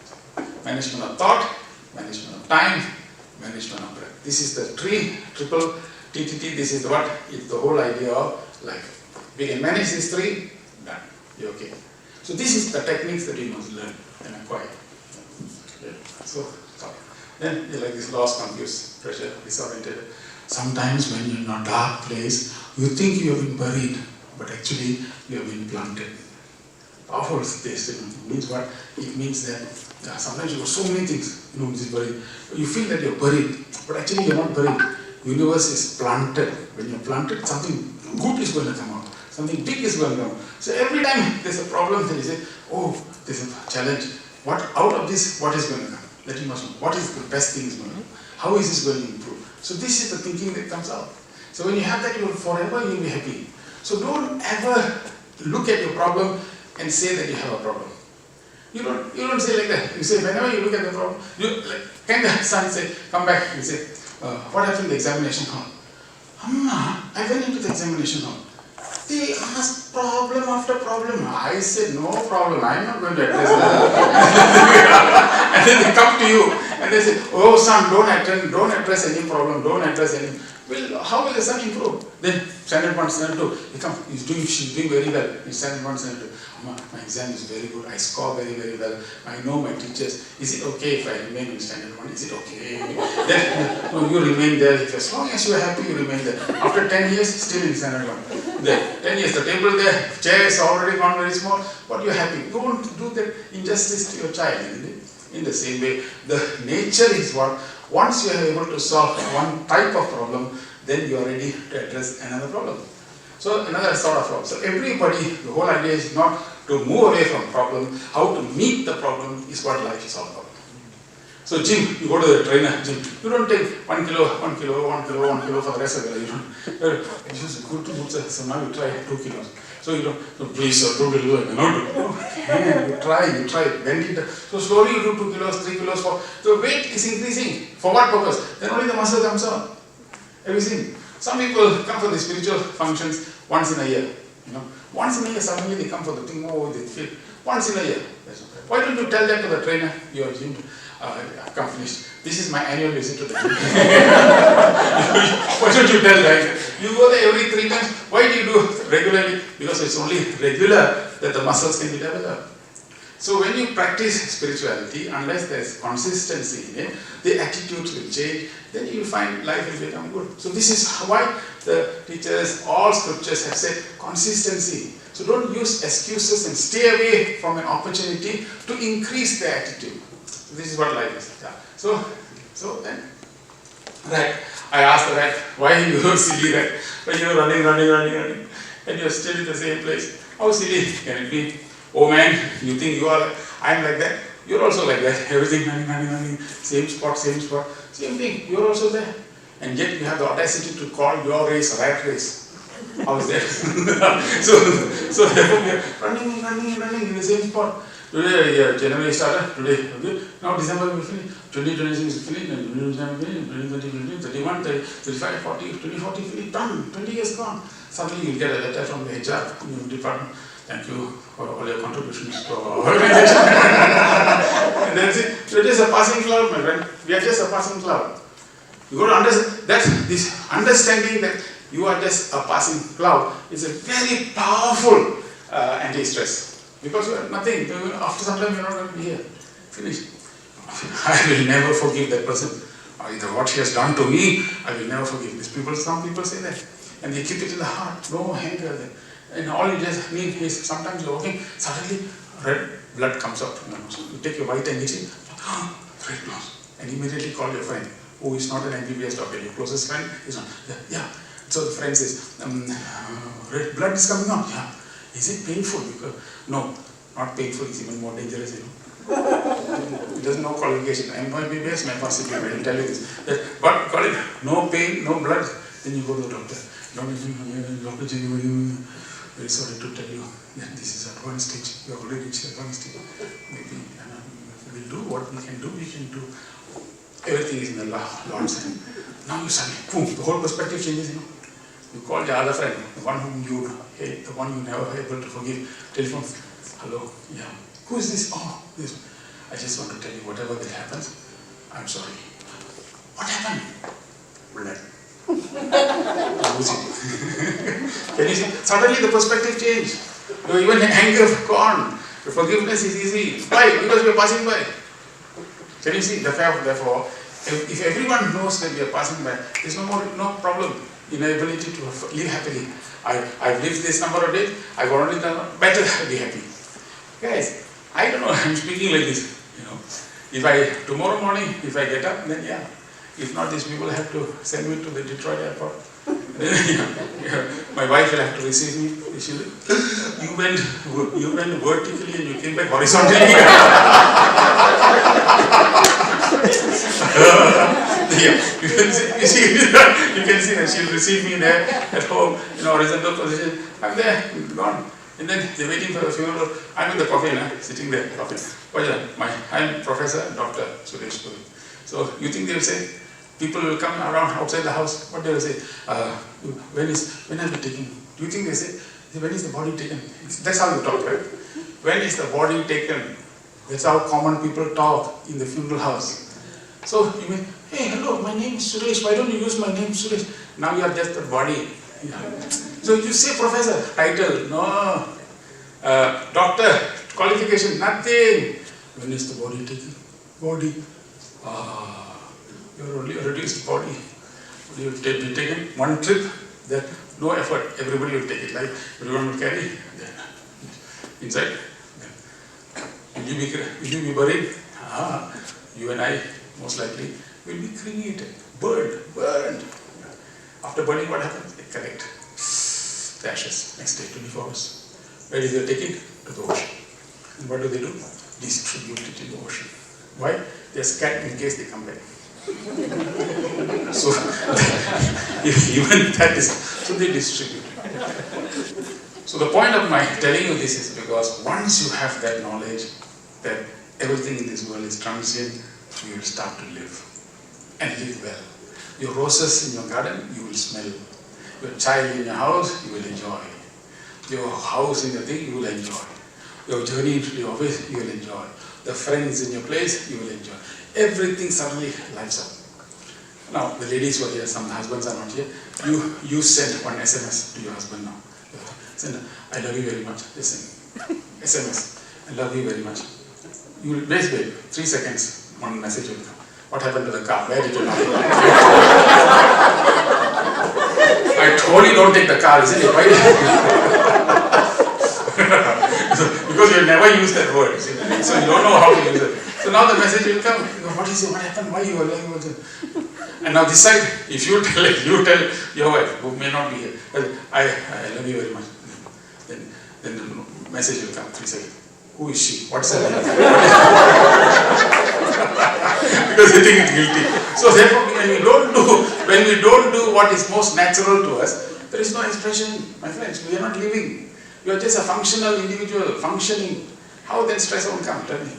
Management of thought, management of time, management of breath. This is the triple TTT. This is what is the whole idea of life. We can manage these 3, done. You're okay. So this is the techniques that you must learn and acquire. Okay. So then you're like this lost, confused, pressure, disoriented. Sometimes when you're in a dark place, you think you have been buried, but actually you have been planted. Powerful statement. It means what? It means that sometimes you have so many things, this is buried. You feel that you're buried, but actually you're not buried. Universe is planted. When you're planted, something good is going to come out. Something big is going to come out. So every time there's a problem, then you say, oh, there's a challenge. What out of this, what is going to come? Let you must know. What is the best thing is going to come? How is this going to improve? So this is the thinking that comes out. So when you have that, you'll be happy. So don't ever look at your problem and say that you have a problem. You don't say like that. You say, whenever you look at the problem, can the son say, come back, you say, what happened in the examination hall? Amma, I went into the examination hall. They asked problem after problem. I said, no problem, I'm not going to address that. And then they come to you and they say, oh son, don't address any problem, don't address any. Well, how will the son improve? Then standard 1, standard 2, she's doing very well. In standard 1, standard 2, Amma, my exam is very good, I score very, very well. I know my teachers. Is it okay if I remain in standard 1? Is it okay? Then no, you remain there. As long as you are happy, you remain there. After 10 years, still in standard 1. There, 10 years, the table there, chair is already gone very small, but you're happy. Don't do that injustice to your child. In the same way, the nature is what, once you are able to solve one type of problem, then you are ready to address another problem. So another sort of problem. So everybody, the whole idea is not to move away from problem, how to meet the problem is what life is all about. So gym, you go to the trainer, gym, you don't take 1 kilo for the rest of the day. You just go to so now you try 2 kilos. So you don't, please sir, 2 kilos, I cannot do. Okay, you try, bend it. So slowly you do 2 kilos, 3 kilos, 4. The weight is increasing. For what purpose? Then only the muscle comes out. Have you seen? Some people come for the spiritual functions once in a year. Once in a year, suddenly they come for the thing, they feel. Once in a year. Why don't you tell that to the trainer, your gym? Come finish. This is my annual visit to the gym. Why don't you tell that? You go there every 3 times. Why do you do regularly? Because it's only regular that the muscles can be developed. So when you practice spirituality, unless there is consistency in it, the attitudes will change, then you will find life will become good. So this is why the teachers, all scriptures have said consistency. So don't use excuses and stay away from an opportunity to increase the attitude. So this is what life is. Yeah. So then, right, I asked the rat, why you silly rat? When you're running, and you're still in the same place. How silly can it be? Oh man, you think you are, I am like that, you are also like that. Everything running, same spot, same thing, you are also there. And yet you have the audacity to call your race rat race. How is that? so therefore we are running in the same spot. Today, January started, today, okay. Now December will finish, 2026 is finished, 2020, 31, 35, 40, 2040 finished, done, 20 years gone. Suddenly you get a letter from the HR department. Thank you for all your contributions to our organization. And that's it. So it is a passing cloud, my friend. We are just a passing cloud. You got to understand that this understanding that you are just a passing cloud is a very powerful anti-stress. Because you are nothing. After some time you are not going to be here. Finish. I will never forgive that person. Either what he has done to me, I will never forgive. Some people say that. And they keep it in the heart. No anger there. And all you just need is sometimes you're walking, suddenly red blood comes out from your nose. You take your white and you see, red nose. And immediately call your friend, who is not an MBBS doctor, your closest friend is not. Yeah. So the friend says, red blood is coming out. Yeah. Is it painful? Because, no, not painful. It's even more dangerous, It doesn't know qualification. MBBS may possibly will tell you this. But call it no pain, no blood. Then you go to the doctor. Doctor, very sorry to tell you that this is advanced stage. You have already reached advanced stage. Maybe we'll do what we can do. Everything is in the Lord's hand. Now you suddenly, boom, the whole perspective changes. You call your other friend, the one whom you hate, the one you never were able to forgive. Telephone, hello, yeah. Who is this? Oh, this. I just want to tell you whatever that happens. I'm sorry. What happened? Blood. Can you see? Suddenly the perspective changed. Even anger gone. Forgiveness is easy. Why? Because we are passing by. Can you see? Therefore, if everyone knows that we are passing by, there is no problem in our ability to live happily. I've lived this number of days. I've already done better. Be happy, guys. I don't know. I'm speaking like this. Tomorrow morning, if I get up, then yeah. If not, these people have to send me to the Detroit airport. My wife will have to receive me. You went vertically and you came back horizontally. You can see that she'll receive me there at home in horizontal position. I'm there, gone. And then they're waiting for the funeral. I'm in the coffin, sitting there, coffin. I'm Professor Dr Suresh Govind. So you think they'll say, people will come around outside the house, what they will say, when are we taking? Do you think they say, when is the body taken? That's how you talk, right? When is the body taken? That's how common people talk in the funeral house. So you mean, hey, hello, my name is Suresh, why don't you use my name Suresh? Now you are just the body. So you say professor, title, no. Doctor, qualification, nothing. When is the body taken? Body. You're only a reduced body. You will be taken one trip, that no effort, everybody will take it. Like everyone will carry inside. Will you be buried? You and I, most likely, will be cremated, burned. After burning, what happens? They collect the ashes next day, 24 hours. Where is it taken? To the ocean. And what do? Distribute it in the ocean. Why? They are scattered in case they come back. So, even that is, so they distribute. So the point of my telling you this is because once you have that knowledge that everything in this world is transient, you will start to live and live well. Your roses in your garden, you will smell. Your child in your house, you will enjoy. Your house in your thing, you will enjoy. Your journey into the office, you will enjoy. The friends in your place, you will enjoy. Everything suddenly lights up. Now, the ladies were here, some husbands are not here. You send one SMS to your husband now. Send, I love you very much. Listen, SMS, I love you very much. You will wait, 3 seconds, one message will come. What happened to the car? Where did you leave it? I told you don't take the car, isn't it? Why? Because you never used that word, see? So you don't know how to use it. So now the message will come. What is it? What happened? Why you are lying about it? And now this side, if you tell your wife, who may not be here, I love you very much. then the message will come 3 seconds. Who is she? What's her name? Because they think it's guilty. So therefore, when we don't do what is most natural to us, there is no expression, my friends. We are not living. You are just a functional individual, functioning. How then stress won't come? Tell me.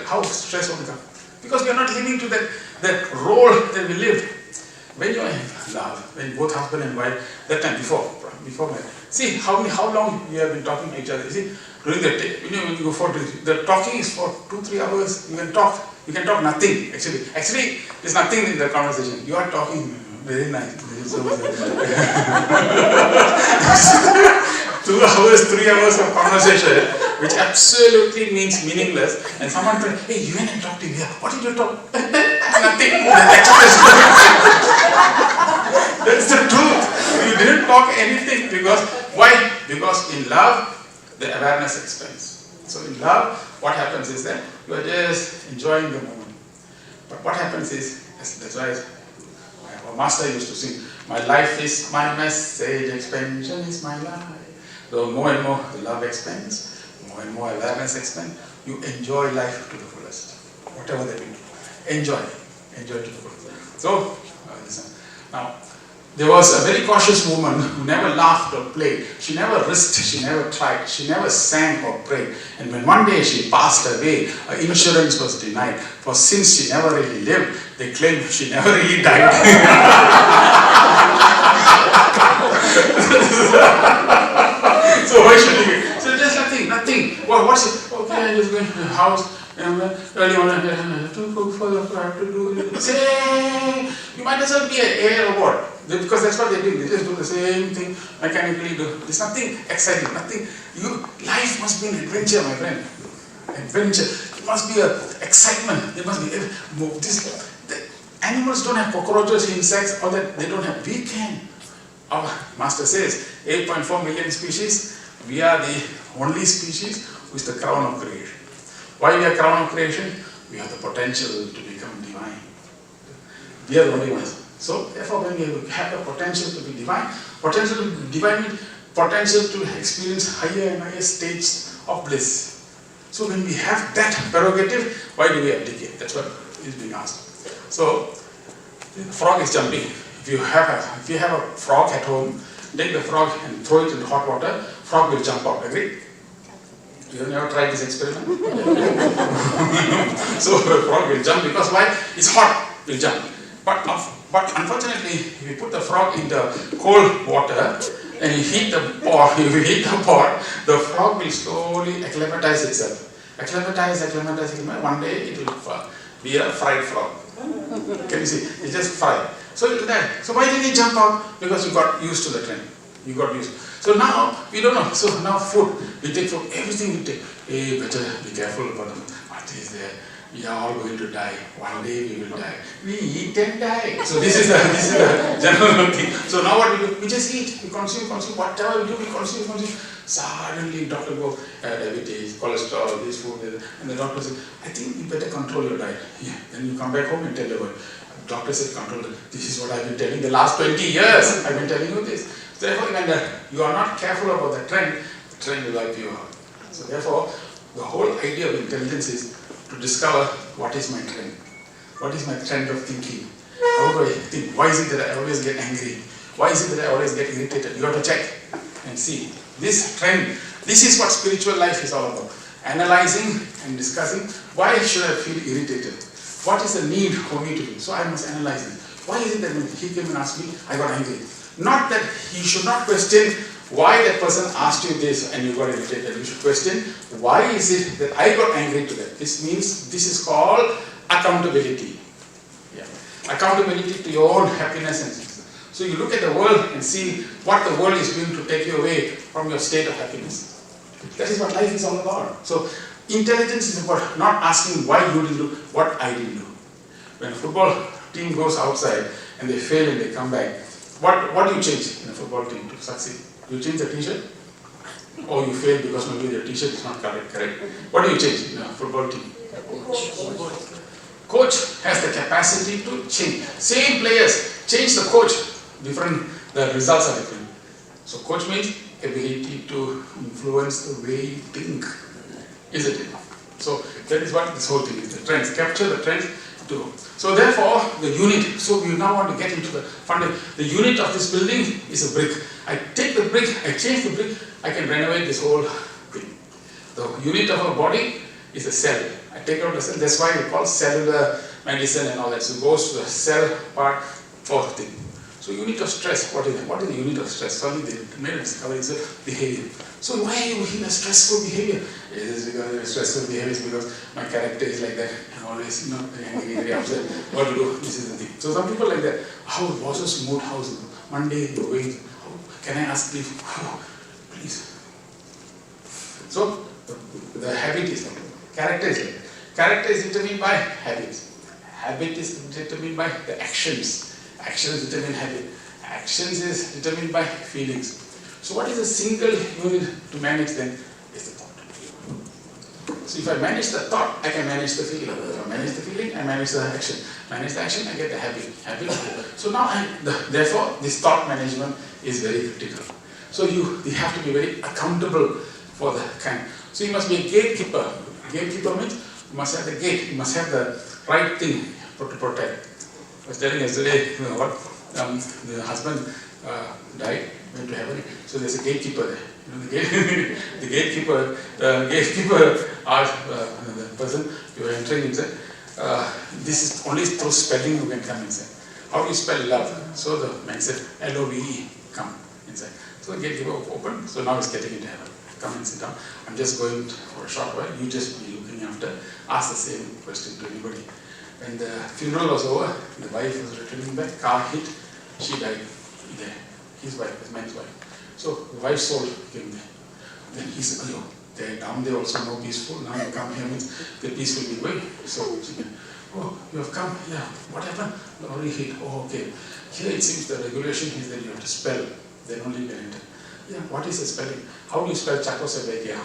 How stress won't come? Because we are not living to that role that we lived. When you are in love, when both husband and wife, that time before marriage. See how long you have been talking to each other. You see, during the day, when you go for the talking is for 2-3 hours. You can talk nothing actually. Actually, there's nothing in the conversation. You are talking very nice. 2 hours, 3 hours of conversation, which absolutely means meaningless. And someone said, hey, you went and talked to him. Yeah. What did you talk? Nothing. That's the truth. You didn't talk anything because why? Because in love, the awareness expands. So in love, what happens is that you are just enjoying the moment. But what happens is, that's why our master used to sing, my life is my message, expansion is my life. So more and more the love expands, more and more awareness expands, you enjoy life to the fullest. Whatever that you do, enjoy to the fullest. So, listen. Now, there was a very cautious woman who never laughed or played. She never risked, she never tried, she never sang or prayed. And when one day she passed away, her insurance was denied. For since she never really lived, they claimed she never really died. So why should you? So just nothing. Well, what's it? Okay, I'm just going to the house and early on to cook for the to do. Say, you might as well be an air robot because that's what they do. They just do the same thing mechanically. There's nothing exciting, nothing. Life must be an adventure, my friend. Adventure. It must be an excitement. There must be this. The animals don't have cockroaches, insects, all that. They don't have. We can. Our master says 8.4 million species. We are the only species who is the crown of creation. Why we are crown of creation? We have the potential to become divine. We are the only ones. So therefore, when we have the potential to be divine means potential to experience higher and higher states of bliss. So when we have that prerogative, why do we abdicate? That's what is being asked. So the frog is jumping. If you have a frog at home, take the frog and throw it in hot water, frog will jump out. Agree? You have never tried this experiment? So the frog will jump because why? It's hot, will jump. But unfortunately, if you put the frog in the cold water and you heat the pot, the frog will slowly acclimatize itself. Acclimatize. One day it will be a fried frog. Can you see? It's just fried. So it will die. So why did it jump out? Because you got used to the trend. You got used. So now we don't know. So now food. We take food. Everything we take. Hey, better be careful about what is there. We are all going to die. One day we will die. We eat and die. So this is the general thing. So now what we do? We just eat. We consume. Whatever we do, we consume. Suddenly doctor goes, diabetes, cholesterol, this food, and the doctor says, I think you better control your diet. Yeah. Then you come back home and tell your wife. Doctor said control. This is what I've been telling the last 20 years. I've been telling you this. So therefore, when you are not careful about the trend will wipe you out. So therefore, the whole idea of intelligence is to discover what is my trend. What is my trend of thinking? How do I think? Why is it that I always get angry? Why is it that I always get irritated? You have to check and see. This trend, this is what spiritual life is all about. Analyzing and discussing, why should I feel irritated? What is the need for me to do? So I must analyze it. Why is it that when he came and asked me, I got angry? Not that he should not question why that person asked you this and you got irritated. You should question, why is it that I got angry to that? This means, this is called accountability. Yeah. Accountability to your own happiness and success. So you look at the world and see what the world is doing to take you away from your state of happiness. That is what life is all about. So intelligence is about not asking why you didn't do what I didn't do. When a football team goes outside and they fail and they come back, what do you change in a football team to succeed? Do you change the t-shirt? Or you fail because maybe the t-shirt is not correct. What do you change in a football team? Coach has the capacity to change. Same players, change the coach, the results are different. So coach means ability to influence the way you think. Is it enough? So that is what this whole thing is, the trends, capture the trends to. So therefore, the unit, so we now want to get into the fundamental. The unit of this building is a brick. I take the brick, I change the brick, I can renovate this whole thing. The unit of our body is a cell. I take out the cell, that's why we call cellular medicine and all that. So it goes to the cell part for the thing. So unit of stress, what is it? What is the unit of stress? Suddenly they made a discovery, it's a behavior. So why are you in a stressful behavior? It is because stressful behavior is because my character is like that. I'm always, very angry, very upset. What to do? This is the thing. So some people like that. How the boss's mood? How's it? Monday, you're going. Can I ask leave? Please. So the habit is like that. Character is like that. Character is determined by habits. Habit is determined by the actions. Actions determine habit. Actions is determined by feelings. So what is a single unit to manage then? Is the thought. So if I manage the thought, I can manage the feeling. If I manage the feeling, I manage the action. Manage the action, I get the habit. So now, therefore, this thought management is very critical. So you have to be very accountable for the kind. So you must be a gatekeeper. Gatekeeper means you must have the gate. You must have the right thing to protect. I was telling yesterday, the husband died, went to heaven. So there's a gatekeeper there. The gatekeeper asked the person you are entering inside. This is only through spelling you can come inside. How do you spell love? So the man said, L-O-V-E, come inside. So the gatekeeper opened. So now he's getting into heaven. Come and sit down. I'm just going for a short while. You just be looking after. Ask the same question to anybody. When the funeral was over, the wife was returning back, car hit, she died there. His wife, his man's wife. So the wife's soul came there. Then he said, oh, they're down there also no peaceful. Now you come here means the peace will be going. So she said, oh, you have come? Yeah. What happened? The lorry hit. Oh, okay. Here it seems the regulation is that you have to spell. Then only you can enter. Yeah, what is the spelling? How do you spell Czechoslovakia?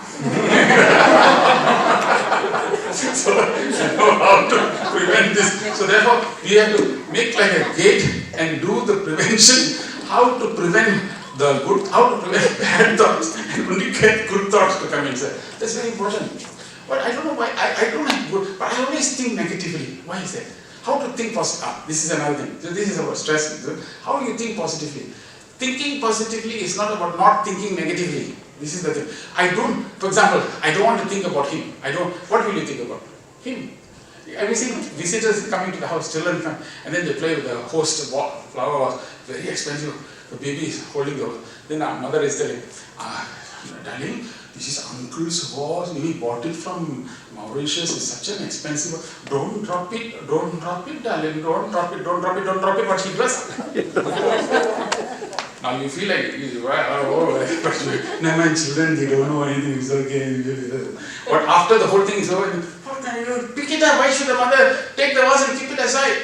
So, you know how to prevent this. So therefore, we have to make like a gate and do the prevention. How to prevent the good, how to prevent bad thoughts and only get good thoughts to come inside. That's very important. But I don't know why, I don't have good, but I always think negatively. Why is that? How to think positively? This is another thing. So this is about stress. How do you think positively? Thinking positively is not about not thinking negatively. This is the thing. For example, I don't want to think about him. What will you think about? Him. Have you seen visitors coming to the house, children come, and then they play with the host flower vase, very expensive. The baby is holding the vase. Then our mother is telling, darling, this is uncle's vase. He bought it from Mauritius. It's such an expensive vase. Don't drop it, darling. Don't drop it. But he does. Now you feel like, but my children, they don't know anything, it's okay. But after the whole thing is over, pick it up, why should the mother take the vase and keep it aside?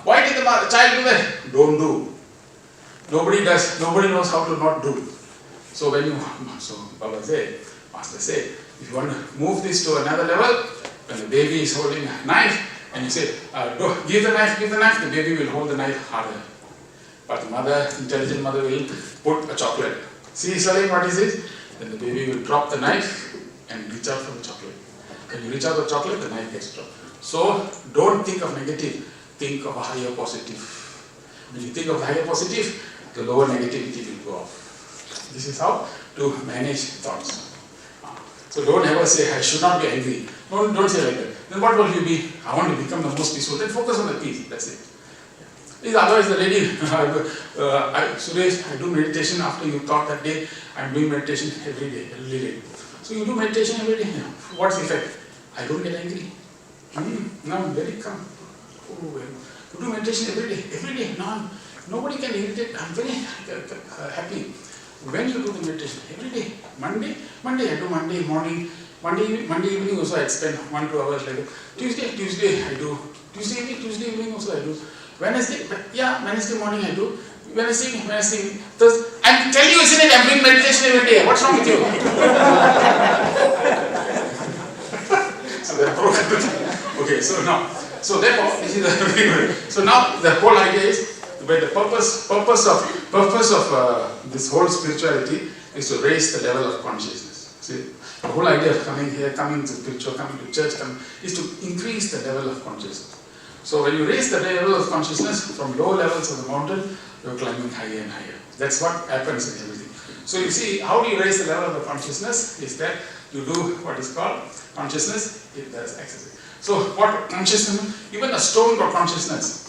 Why did the child do that? Don't do. Nobody does, nobody knows how to not do. So Master said, if you want to move this to another level, when the baby is holding a knife, and you say, give the knife, the baby will hold the knife harder. But the mother, intelligent mother, will put a chocolate. See, Salim, what is it? Then the baby will drop the knife and reach out for the chocolate. When you reach out for the chocolate, the knife gets dropped. So, don't think of negative, think of a higher positive. When you think of higher positive, the lower negativity will go off. This is how to manage thoughts. So don't ever say, I should not be angry. Don't say like that. Then what will you be? I want to become the most peaceful. Then focus on the peace. That's it. Otherwise the lady, Suresh, I do meditation after you taught that day. I'm doing meditation every day. So you do meditation every day. What's the effect? I don't get angry. Now I'm very calm. You do meditation every day. Now nobody can irritate. I'm very happy. When you do the meditation every day, Monday I do Monday morning, Monday evening also I spend 1-2 hours like that. Tuesday I do. Tuesday evening also I do. Wednesday morning I do. Wednesday evening. Thursday. I'm telling you, isn't it? I'm doing meditation every day. What's wrong with you? So therefore, okay. So therefore, this is the so now the whole idea is, but the purpose of this whole spirituality is to raise the level of consciousness. See, the whole idea of coming here, coming to spiritual, coming to church, is to increase the level of consciousness. So when you raise the level of consciousness from low levels of the mountain, you're climbing higher and higher. That's what happens in everything. So you see, how do you raise the level of the consciousness? Is that you do what is called consciousness, it does exercise. So what consciousness, even a stone got consciousness,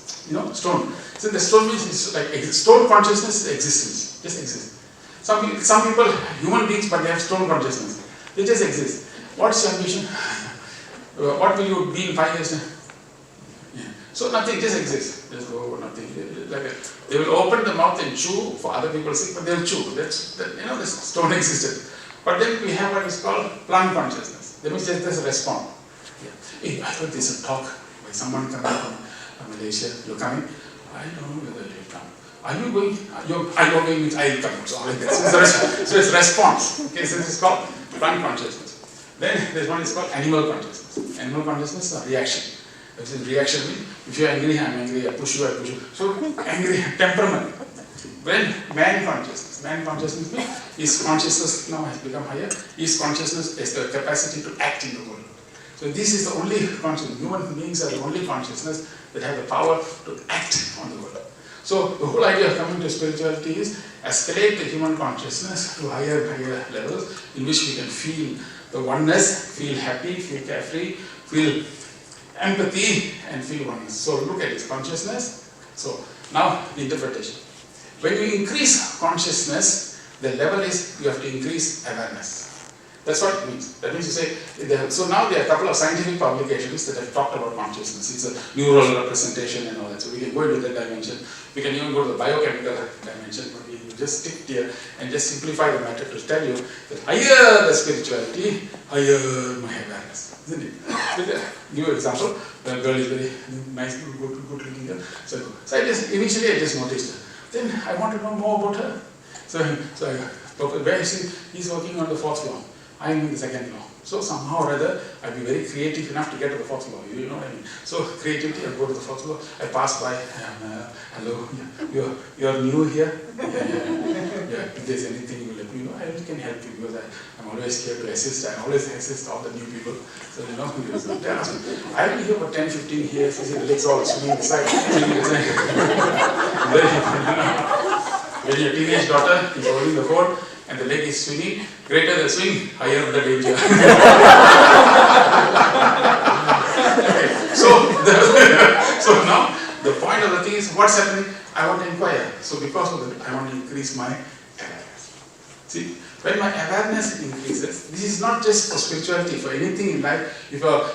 stone. So the stone means it's like stone consciousness is existence, just exists. Some people, human beings, but they have stone consciousness. They just exist. What's your ambition? What will you be in 5 years? So nothing, just exists. Just go, nothing. They will open the mouth and chew for other people's sake, but they'll chew. This stone existed. But then we have what is called plant consciousness. That means there's a response. Hey, I heard there's a talk by someone coming from Malaysia. You're coming? I don't know whether you'll come. Are you going? Are you going? Means I will come. So it's response. Okay, so this is called plant consciousness. Then there's one is called animal consciousness. Animal consciousness is a reaction. This is reaction means if you're angry, I'm angry, I push you, I push you. So angry, temperament. When man consciousness means his consciousness now has become higher, his consciousness is the capacity to act in the world. So this is the only consciousness. Human beings are the only consciousness that have the power to act on the world. So the whole idea of coming to spirituality is escalate the human consciousness to higher and higher levels in which we can feel the oneness, feel happy, feel carefree, feel empathy and feel oneness. So look at this consciousness. So now the interpretation. When you increase consciousness, the level is you have to increase awareness. That's what it means. That means you say, so now there are a couple of scientific publications that have talked about consciousness. It's a neural representation and all that. So we can go into that dimension. We can even go to the biochemical dimension, but we just stick here and just simplify the matter to tell you that higher the spirituality, higher my awareness. Isn't it? Give you an example. The girl is very nice, good looking girl. So initially I just noticed her. Then I want to know more about her. So where is he? He's working on the 4th floor. I am in the 2nd floor. So somehow or other, I'll be very creative enough to get to the 4th floor. You know what I mean? So creativity, I go to the 4th floor. I pass by. Hello, you're new here. Yeah. If there's anything you let me know, I can help you because I'm always here to assist. I always assist all the new people. So I'll be here for 10-15 years. You see the legs all swinging aside. When your teenage daughter is holding the phone and the leg is swinging, greater the swing, higher the danger. Okay. So now the point of the thing is what's happening? I want to inquire. So because of that, I want to increase my awareness. See, when my awareness increases, this is not just for spirituality, for anything in life. If you're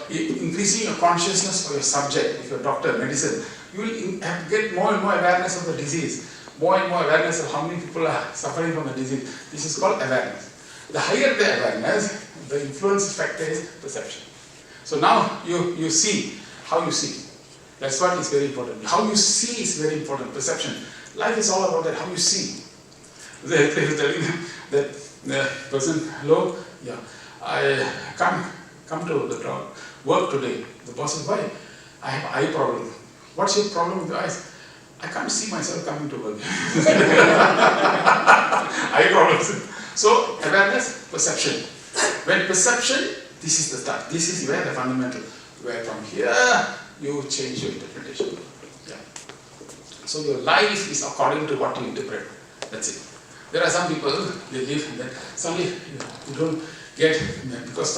increasing your consciousness for your subject, if you're a doctor, medicine, you will get more and more awareness of the disease. More and more awareness of how many people are suffering from the disease. This is called awareness. The higher the awareness, the influence factor is perception. So now you see how you see. That's what is very important. How you see is very important. Perception. Life is all about that, how you see. They were telling that the person, hello, yeah, I come to the work today. The boss says, why? I have eye problem. What's your problem with the eyes? I can't see myself coming to work. Eye problems. So awareness, perception. When perception, this is the start. This is where the fundamental. Where from here you change your interpretation. Yeah. So your life is according to what you interpret. That's it. There are some people they live and then suddenly you don't get because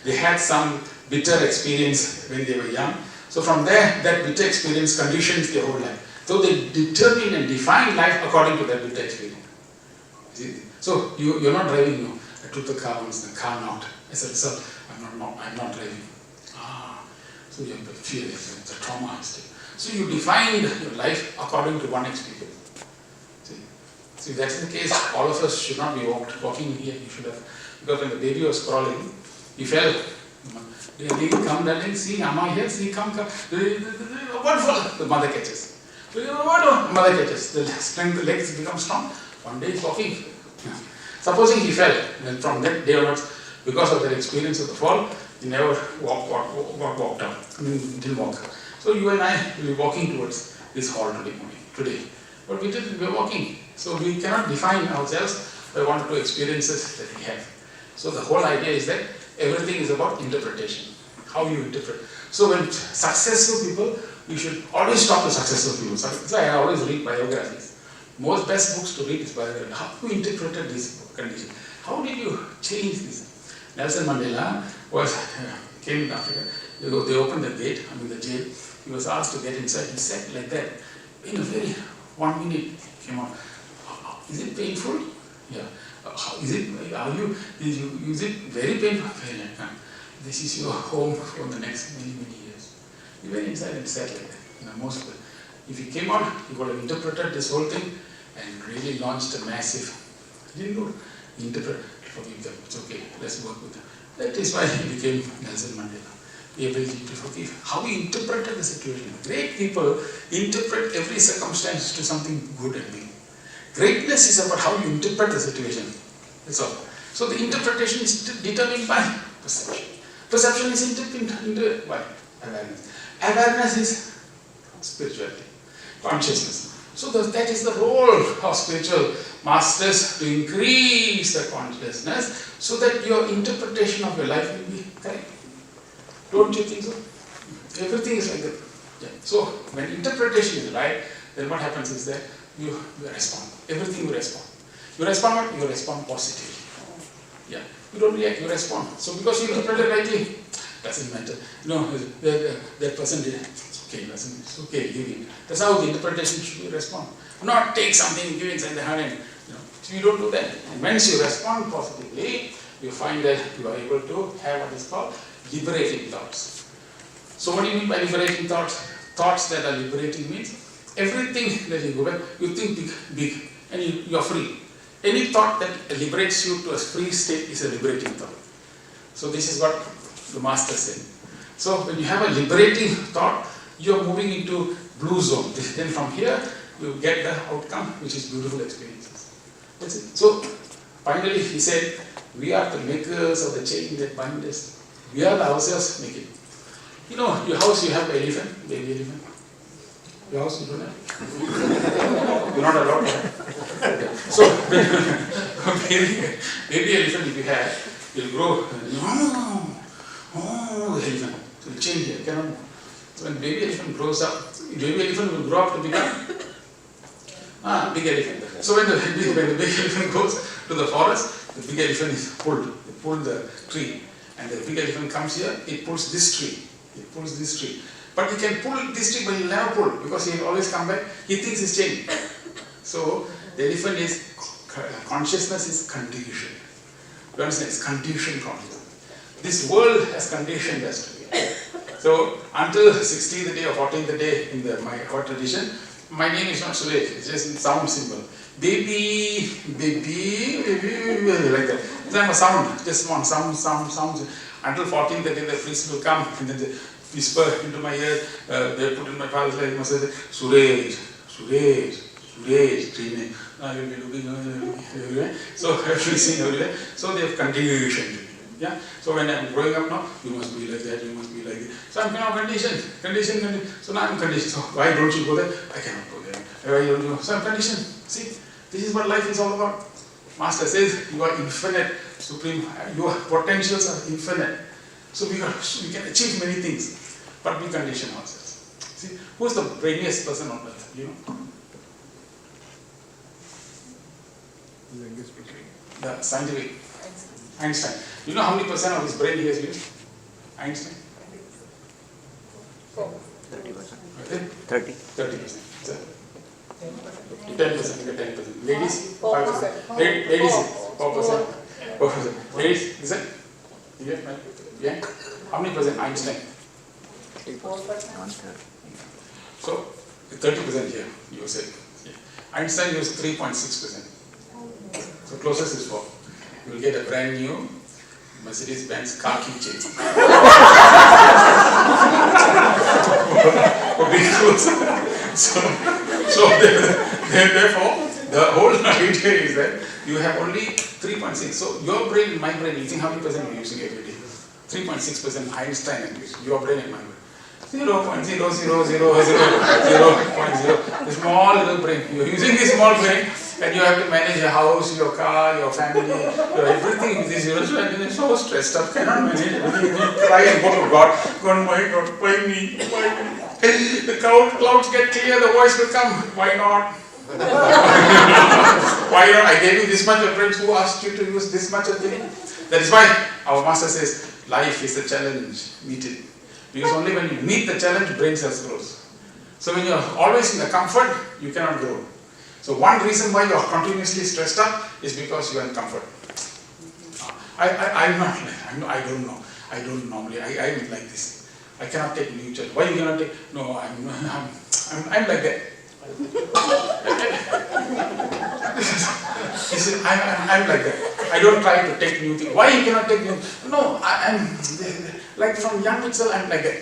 they had some bitter experience when they were young. So from there, that bitter experience conditions their whole life. So they determine and define life according to that bitter experience. See? So you're not driving now. I took the car once, the car not. As a result, I'm not driving. So you have the fear, the trauma. So you defined your life according to one experience. See, that's the case. All of us should not be walking here. You should have, because when the baby was crawling, he fell. Come, darling, see, Amma here, see, come. Wonderful. The mother catches. What mother catches? The strength, the legs become strong. One day he's walking. Supposing he fell, then from that day onwards, because of that experience of the fall, he never walked out. Didn't walk. So you and I will be walking towards this hall today. But we were walking. So we cannot define ourselves by 1 or 2 experiences that we have. So the whole idea is that everything is about interpretation, how you interpret. So when successful people, you should always talk to successful people. That's why I always read biographies. Most best books to read is biography. How you interpreted this condition? How did you change this? Nelson Mandela came in Africa. They opened the gate, the jail. He was asked to get inside. He sat like that. In a very 1 minute, came out. Is it painful? Yeah. Is it very painful? Very painful. This is your home for the next many years. He went inside and sat like that. Most of it. If he came out, he would have interpreted this whole thing and really launched a massive. He didn't go interpret, forgive them. It's okay. Let's work with them. That is why he became Nelson Mandela. The ability to forgive. How he interpreted the situation. Great people interpret every circumstance to something good and big. Greatness is about how you interpret the situation. That's all. So the interpretation is determined by perception. Perception is interpreted by awareness. Awareness is spirituality, consciousness. So that is the role of spiritual masters, to increase the consciousness so that your interpretation of your life will be correct. Don't you think so? Everything is like that. Yeah. So when interpretation is right, then what happens is that you respond. Everything you respond. You respond what? You respond positively. Yeah. You don't react, you respond. So because you interpreted rightly, doesn't matter. That person did it. It's okay, give it. That's how the interpretation should be respond. Not take something and give it in the hand. So you don't do that. And once you respond positively, you find that you are able to have what is called liberating thoughts. So what do you mean by liberating thoughts? Thoughts that are liberating means everything that you go back, you think big, and you are free. Any thought that liberates you to a free state is a liberating thought. So this is what the master said. So when you have a liberating thought, you are moving into blue zone. Then from here, you get the outcome, which is beautiful experiences. That's it. So finally, he said, we are the makers of the chain that binds us. We are the ourselves make it. Your house, you have an elephant, baby elephant. Your house, you don't have. You're not allowed to have. So, baby elephant, if you have, will grow. Elephant. So the chain here cannot move. So when baby elephant grows up, baby elephant will grow up to become big elephant. So when the big elephant goes to the forest, the big elephant is pulled. They pull the tree. And the big elephant comes here, it pulls this tree. It pulls this tree. But he can pull this tree, but he will never pull because he will always come back. He thinks it's chain. So the elephant is, consciousness is conditioned. You understand? It's conditioned consciousness. This world has conditioned us to be. So until 16th day or 14th day in our tradition, my name is not Suresh, it's just a sound symbol. Baby, like that. So I'm a sound, just one sound. Until 14th day the priest will come and then they whisper into my ear, they put in my father's life, must say, Suresh, dreaming. I will be looking everywhere. So every scene everywhere. So they have conditioned me. Yeah. So when I'm growing up now, you must be like that, you must be like this. So I'm now conditioned. So now I'm conditioned. So why don't you go there? I cannot go there. Why don't you? So I'm conditioned. See, this is what life is all about. Master says you are infinite, supreme. Your potentials are infinite. So we can achieve many things, but we condition ourselves. See, who's the brainiest person on earth? The scientific. Einstein. You know how many percent of his brain he has used? Einstein? 30%. 30%. 10%. Ladies? 5%. Ladies? 4%. 4%. Ladies? Is it? Yeah? How many percent Einstein? 1/3. So, 30% here, you said. Yeah. Einstein used 3.6%. So, closest is 4. You will get a brand new Mercedes-Benz car keychain. So therefore, the whole idea is that you have only 3.6. So your brain, my brain, you think how many percent you're using every day? 3.6% Einstein and your brain and my brain. 0.00000.0. The small little brain. You're using this small brain And you have to manage your house, your car, your family, your everything with this zero to 100, and you're so stressed up, cannot manage everything. You cry and go to God, God, why me, why me? The clouds get clear, the voice will come, why not? Why not? I gave you this much of bread, who asked you to use this much of thing? That is why our master says, life is a challenge, meet it. Because only when you meet the challenge, brain cells grows. So when you are always in the comfort, you cannot grow. So one reason why you are continuously stressed up is because you are in comfort. I'm not like, I don't know. I don't normally, I'm like this. I cannot take new challenge. Why you cannot take? No, I'm like that. He said, I'm like that. I don't try to take new things. Why you cannot take new? No, I'm like from young itself, I'm like that.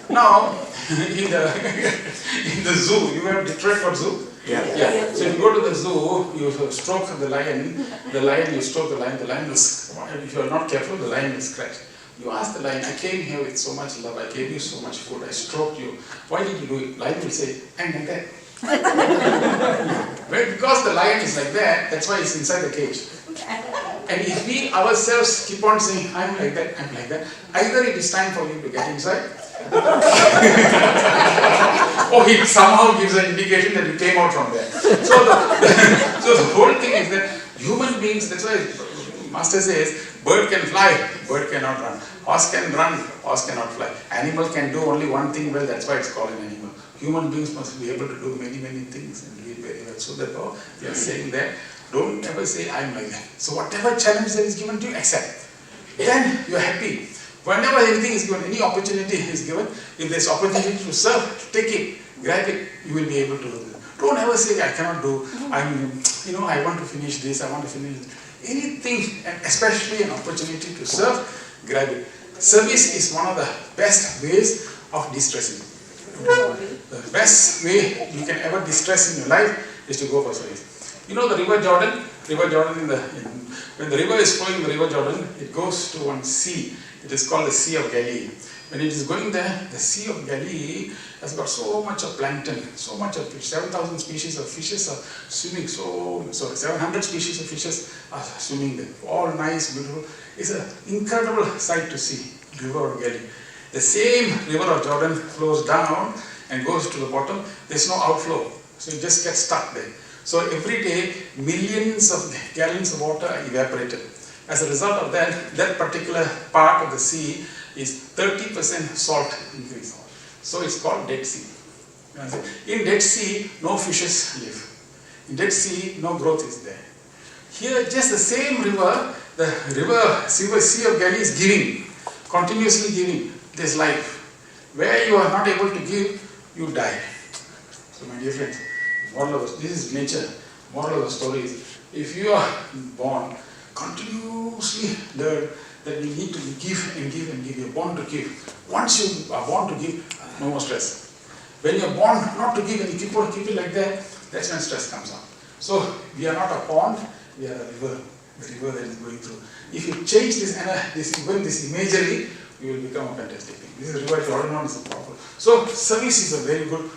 Now, in the zoo, you have Detroit for zoo? Yeah. So you go to the zoo, you stroke the lion, you stroke the lion will, if you are not careful, the lion will scratch. You ask the lion, I came here with so much love, I gave you so much food, I stroked you. Why did you do it? Lion will say, I'm like that. Well, because the lion is like that, that's why it's inside the cage. And if we ourselves keep on saying, I'm like that, either it is time for you to get inside, or it somehow gives an indication that you came out from there. So the whole thing is that human beings, that's why Master says, bird can fly, bird cannot run. Horse can run, horse cannot fly. Animal can do only one thing well, that's why it's called an animal. Human beings must be able to do many, many things and do it very well. So therefore, they are saying that, don't ever say, I'm like that. So whatever challenge that is given to you, accept. Then you are happy. Whenever anything is given, any opportunity is given, if there's opportunity to serve, take it, grab it, you will be able to do it. Don't ever say, I cannot do, I want to finish this, I want to finish this. Anything, and especially an opportunity to serve, grab it. Service is one of the best ways of distressing. The best way you can ever distress in your life is to go for service. You know the River Jordan? When the river is flowing, the River Jordan, it goes to one sea. It is called the Sea of Galilee. When it is going there, the Sea of Galilee has got so much of plankton, so much of fish. 7,000 species of fishes are swimming, 700 species of fishes are swimming there. All nice, beautiful. It's an incredible sight to see, River of Galilee. The same River of Jordan flows down and goes to the bottom. There's no outflow, so it just gets stuck there. So every day, millions of gallons of water are evaporated. As a result of that particular part of the sea is 30% salt increase. So it's called Dead Sea. In Dead Sea, no fishes live. In Dead Sea, no growth is there. Here, just the same river, the Sea of Galilee is giving, continuously giving. There's life. Where you are not able to give, you die. So my dear friends, this is nature. Moral of the story is, if you are born, continuously learn that you need to give and give and give. You're born to give. Once you are born to give, no more stress. When you're born not to give and you keep it like that, that's when stress comes out. So we are not a pond, we are a river. The river that is going through. If you change this imagery, you will become a fantastic thing. This is River Jordan is a powerful. So service is a very good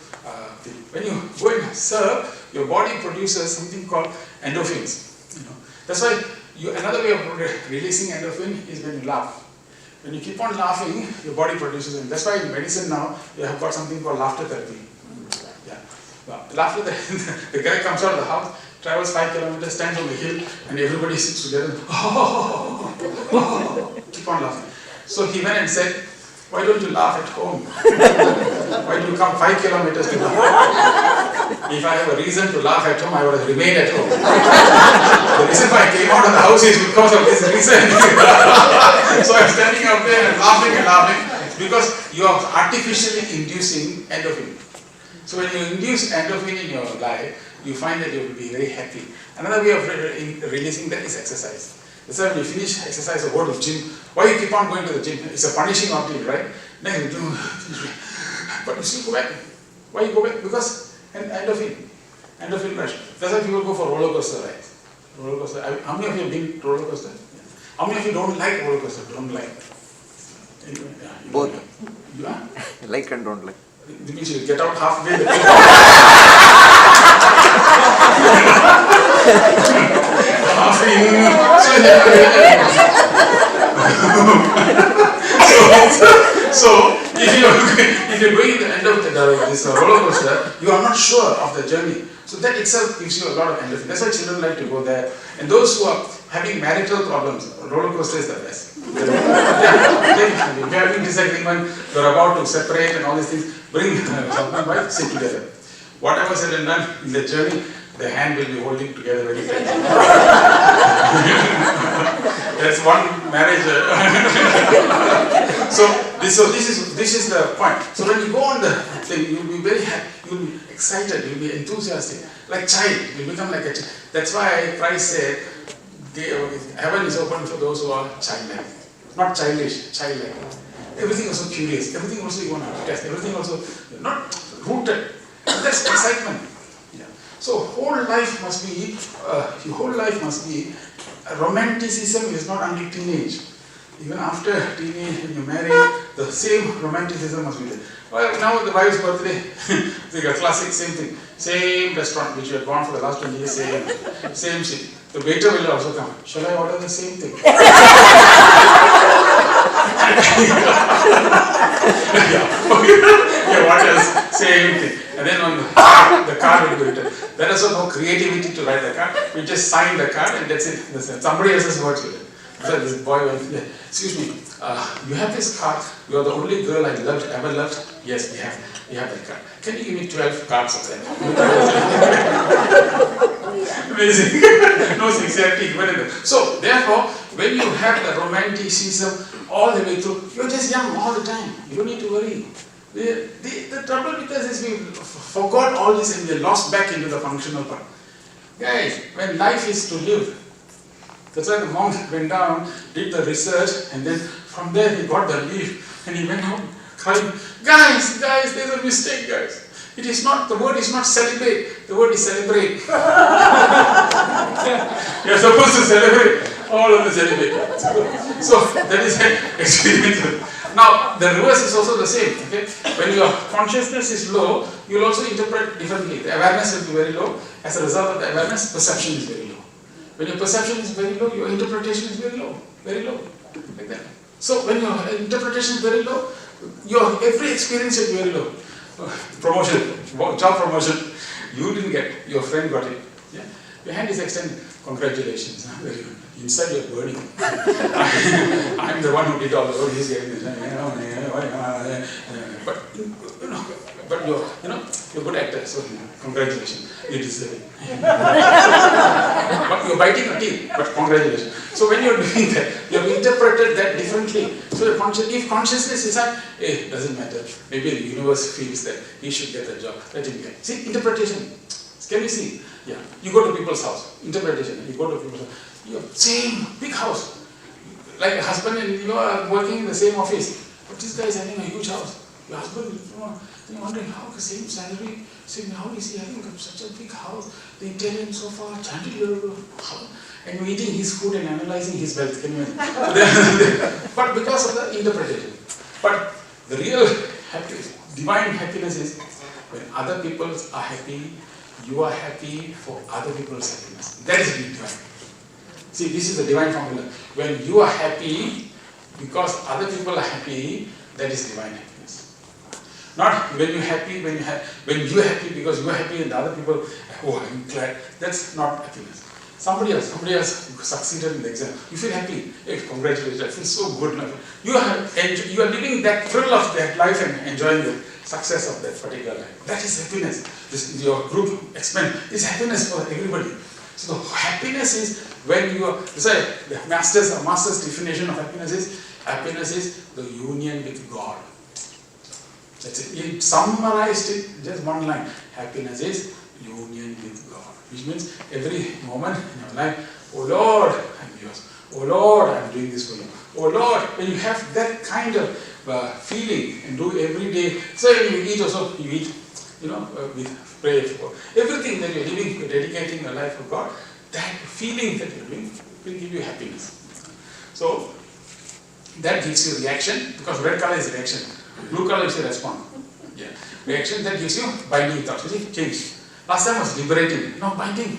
thing. When you go and serve, your body produces something called endorphins. That's why another way of releasing endorphin is when you laugh. When you keep on laughing, your body produces it. That's why in medicine now, you have got something called laughter therapy. Yeah. Well, laughter, the guy comes out of the house, travels 5 kilometers, stands on the hill, and everybody sits together. Keep on laughing. So he went and said, why don't you laugh at home? Why do you come 5 kilometers to laugh? If I have a reason to laugh at home, I would have remained at home. The reason why I came out of the house is because of this reason. So I'm standing up there and laughing because you are artificially inducing endorphin. So when you induce endorphin in your life, you find that you will be very happy. Another way of releasing that is exercise. That's why when you finish exercise or go to the gym, why you keep on going to the gym? It's a punishing ordeal, right? Then you do, but you still go back. Why you go back? Because endorphin rush. That's why people go for roller coaster rides. Roller coaster. How many of you have been to roller coaster? How many of you don't like roller coaster? Don't like? Both. You are? Like and don't like. It means you get out halfway. So if you're going to the end of this roller coaster, you are not sure of the journey. So that itself gives you a lot of endorphin. That's why children like to go there. And those who are having marital problems, roller coaster is the best. If you're having disagreement, you're about to separate and all these things, bring husband and wife, sit together. Whatever said and done in the journey, the hand will be holding together very tightly. That's one marriage. So this is the point. So when you go on the thing, you'll be very happy, you'll be excited, you'll be enthusiastic, like child. You'll become like a child. That's why Christ said, heaven is open for those who are childlike, not childish, childlike. Everything also curious. Everything also you want to test. Everything also not rooted. That's excitement. Yeah. So whole life must be. Romanticism is not only teenage. Even after teenage, when you marry, the same romanticism must be there. Well, now the wife's birthday, it's like a classic, same thing. Same restaurant which you had gone for the last 20 years, same shit. The waiter will also come. Shall I order the same thing? Yeah, what else? Same thing. And then on the card will be written. There is no creativity to write the card. We just sign the card and that's it. Somebody else's words with it. So this boy went, excuse me, you have this card. You are the only girl I loved, ever loved. Yes, we have that card. Can you give me 12 cards of that? Amazing. No sincerity even in that. So therefore, when you have the romanticism all the way through, you're just young all the time. You don't need to worry. The trouble with us is we forgot all this and we lost back into the functional part. Guys, when life is to live, that's why the monk went down, did the research, and then from there he got the leaf and he went out crying, guys, there's a mistake, guys. It is not, the word is not celebrate, the word is celebrate. You're supposed to celebrate, all of the celebrate. So that is an experience. Now, the reverse is also the same. Okay? When your consciousness is low, you will also interpret differently. The awareness will be very low. As a result of the awareness, perception is very low. When your perception is very low, your interpretation is very low. Very low. Like that. So when your interpretation is very low, your every experience will be very low. Promotion, job promotion, you didn't get, your friend got it. Yeah? Your hand is extended. Congratulations. Very good. Inside you're burning. I'm the one who did all the work. He's getting this. But you're a good actor, so congratulations. You deserve it. But you're biting your teeth, but congratulations. So when you're doing that, you have interpreted that differently. So if consciousness is like, hey, doesn't matter. Maybe the universe feels that he should get the job. Let him get. See, interpretation. Can you see? Yeah. You go to people's house. Interpretation. You go to people's house. You have same big house. Like a husband and you are working in the same office. But this guy is having a huge house. Your husband, you're wondering how the same salary, how is he having such a big house? The Italian sofa, chandelier, and you're eating his food and analyzing his wealth. Can you imagine? But because of the interpretation. But the real divine happiness is when other people are happy, you are happy for other people's happiness. That is divine. See, this is the divine formula. When you are happy because other people are happy, that is divine happiness. Not when you're happy, when you're happy because you're happy and the other people, oh, I'm glad. That's not happiness. Somebody else succeeded in the exam. You feel happy. Hey, congratulations, I feel so good. You are living that thrill of that life and enjoying the success of that particular life. That is happiness. Your group expand. It's happiness for everybody. So the happiness is when you are, the master's definition of happiness is the union with God. That's it. He summarized it just one line. Happiness is union with God. Which means every moment in your life, oh Lord, I'm yours. Oh Lord, I'm doing this for you. Oh Lord, when you have that kind of feeling and do every day, so when you eat also, you eat, with pray for everything that you're living, you're dedicating your life for God, that feeling that you're doing will give you happiness. So that gives you reaction, because red color is reaction, blue color is a response. Yeah. Reaction that gives you binding thoughts. You see, change. Last time was liberating, now binding.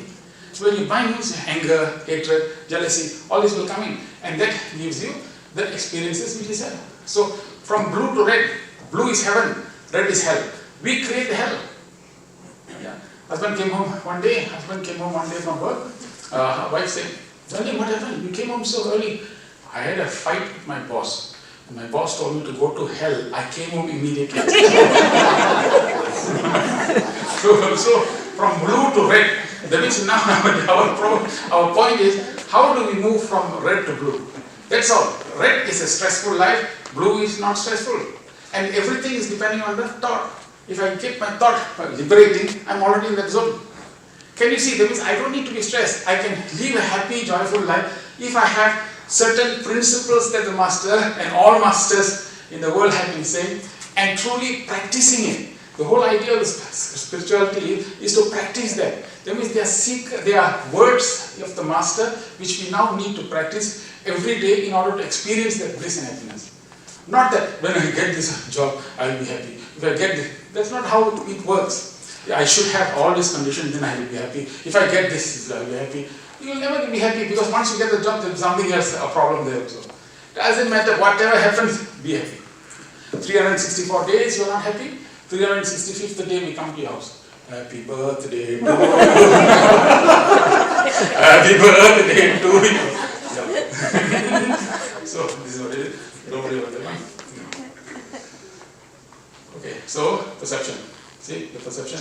So when you bind means anger, hatred, jealousy, all this will come in, and that gives you the experiences which is hell. So from blue to red, blue is heaven, red is hell. We create the hell. Yeah. Husband came home one day from work. Wife said, "Darling, what happened? You came home so early." "I had a fight with my boss. And my boss told me to go to hell. I came home immediately." so from blue to red. That means now our point is, how do we move from red to blue? That's all. Red is a stressful life, blue is not stressful. And everything is depending on the thought. If I keep my thought liberating, I'm already in that zone. Can you see? That means I don't need to be stressed. I can live a happy, joyful life if I have certain principles that the master and all masters in the world have been saying, and truly practicing it. The whole idea of spirituality is to practice that. That means they are words of the master which we now need to practice every day in order to experience that bliss and happiness. Not that when I get this job, I will be happy. If I get this, that's not how it works. I should have all these conditions, then I will be happy. If I get this, I will be happy. You will never be happy, because once you get the job, there is something else, a problem there also. Doesn't matter, whatever happens, be happy. 364 days you are not happy, 365th day we come to your house. Happy birthday to you. Happy birthday to you. So this is what it is. Don't worry about that one. Okay, so perception. See, the perception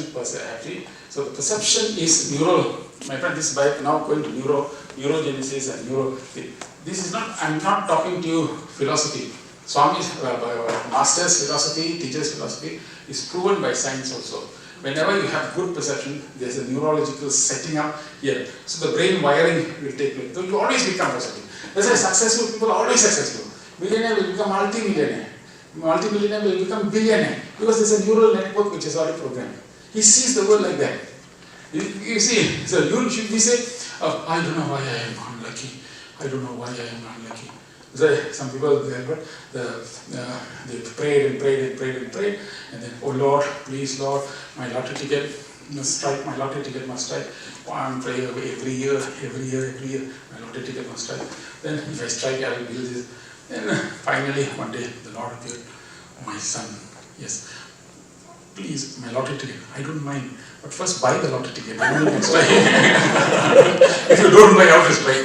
actually. So the perception is neural. My friend, this is by now going to neurogenesis and neuro. This is not. I'm not talking to you philosophy. Swami's master's philosophy, teacher's philosophy is proven by science also. Whenever you have good perception, there's a neurological setting up here. So the brain wiring will take place. So you always become perceptive. That's why successful people are always successful. Millionaire will become multi-millionaire. Multi-millionaire will become billionaire. Because there's a neural network which is already programmed. He sees the world like that. You see, so you should be say, I don't know why I am unlucky. I don't know why I am unlucky. Some people, they prayed and prayed and prayed and prayed, and then, oh Lord, please Lord, my lottery ticket must strike, my lottery ticket must strike. I'm praying every year, my lottery ticket must strike. Then if I strike, I will do this. Then finally, one day, the Lord appeared. Oh, my son, yes, please, my lottery ticket, I don't mind. But first buy the lottery ticket, then you can strike. If you don't buy, how to strike?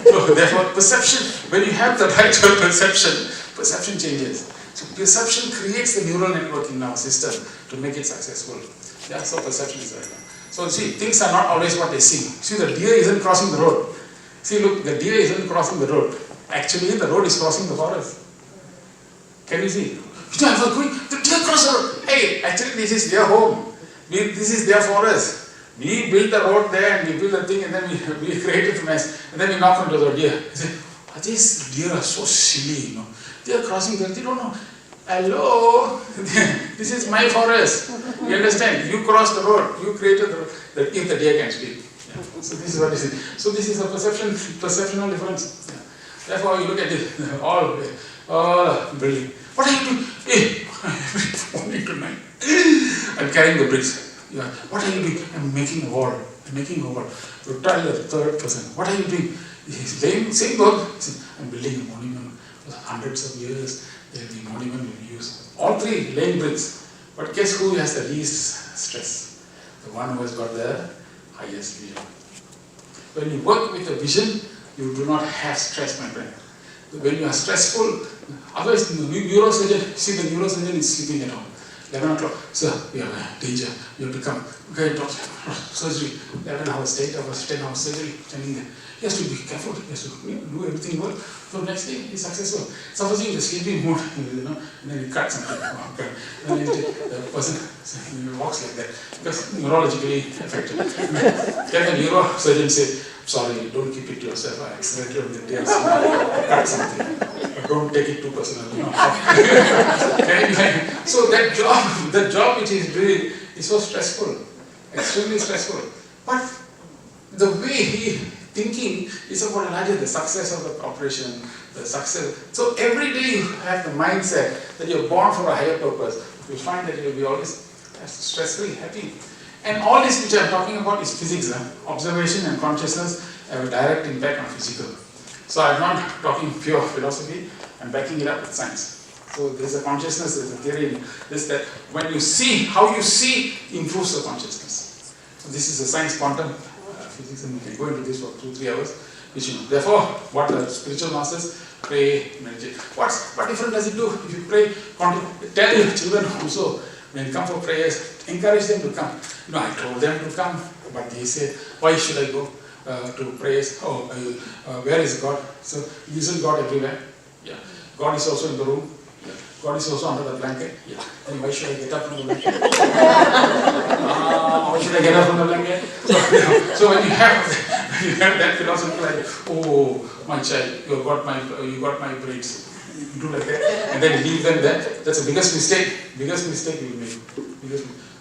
So therefore, perception, when you have the right perception, perception changes. So perception creates the neural network in our system to make it successful. Yeah, so perception is right. So see, things are not always what they seem. See, the deer isn't crossing the road. See, look, the deer isn't crossing the road. Actually, the road is crossing the forest. Can you see? The deer crossed the road. Hey, actually, this is their home. This is their forest. We built the road there and we built the thing, and then we created the mess, and then we knock onto the deer. We say, these deer are so silly, you know. They are crossing there, they don't know. Hello, this is my forest. You understand? You crossed the road, you created the road, that if the deer can speak. Yeah. So this is what it is. So this is a perceptional difference. Yeah. Therefore, you look at it, all building. What are you doing? Hey, morning to night. I'm carrying the bricks. Yeah. What are you doing? I'm making a wall. You tell the third person, what are you doing? He's laying, same work. I'm building a monument. For hundreds of years, there will be monument will be used. All three laying bricks. But guess who has the least stress? The one who has got the highest vision. When you work with a vision, you do not have stress, my friend. When you are stressful, otherwise the neurosurgeon, see the neurosurgeon is sleeping at home. 11 o'clock, sir, we have a danger, you have to come. Okay, doctor, surgery, 11 hours, 8 hours, 10 hours surgery, standing there. He has to be careful, he has to do everything well. So next day, he's successful. Supposing he's sleeping mood, you know, and then he cuts something. Then the person walks like that, because neurologically affected. Then the neurosurgeon says, sorry, don't keep it to yourself, I accidentally on the day cut something. But don't take it too personal. You know. So that job which he's doing is so stressful, extremely stressful. But the way he thinking is about the success of the operation, the success. So every day you have the mindset that you're born for a higher purpose. You find that you'll be always stress-free, happy. And all this which I am talking about is physics. Observation and consciousness have a direct impact on physical. So I am not talking pure philosophy, I am backing it up with science. So there is a consciousness, there is a theory in this, that when you see, how you see improves the consciousness. So this is a science quantum physics, and we can go into this for 2-3 hours. Which you know. Therefore, what the spiritual masters pray, meditate. What difference does it do if you pray? Tell your children also, when you come for prayers, encourage them to come. You know, I told them to come, but they said, why should I go to prayers? Oh, where is God? So, isn't God everywhere? Yeah. God is also in the room. Yeah. God is also under the blanket. Yeah. Then why should I get up from the blanket? Why should I get up from the blanket? So when you have that philosophy, like, oh, my child, you got my braids. You do like that, and then leave them there. That's the biggest mistake. Biggest mistake you will make.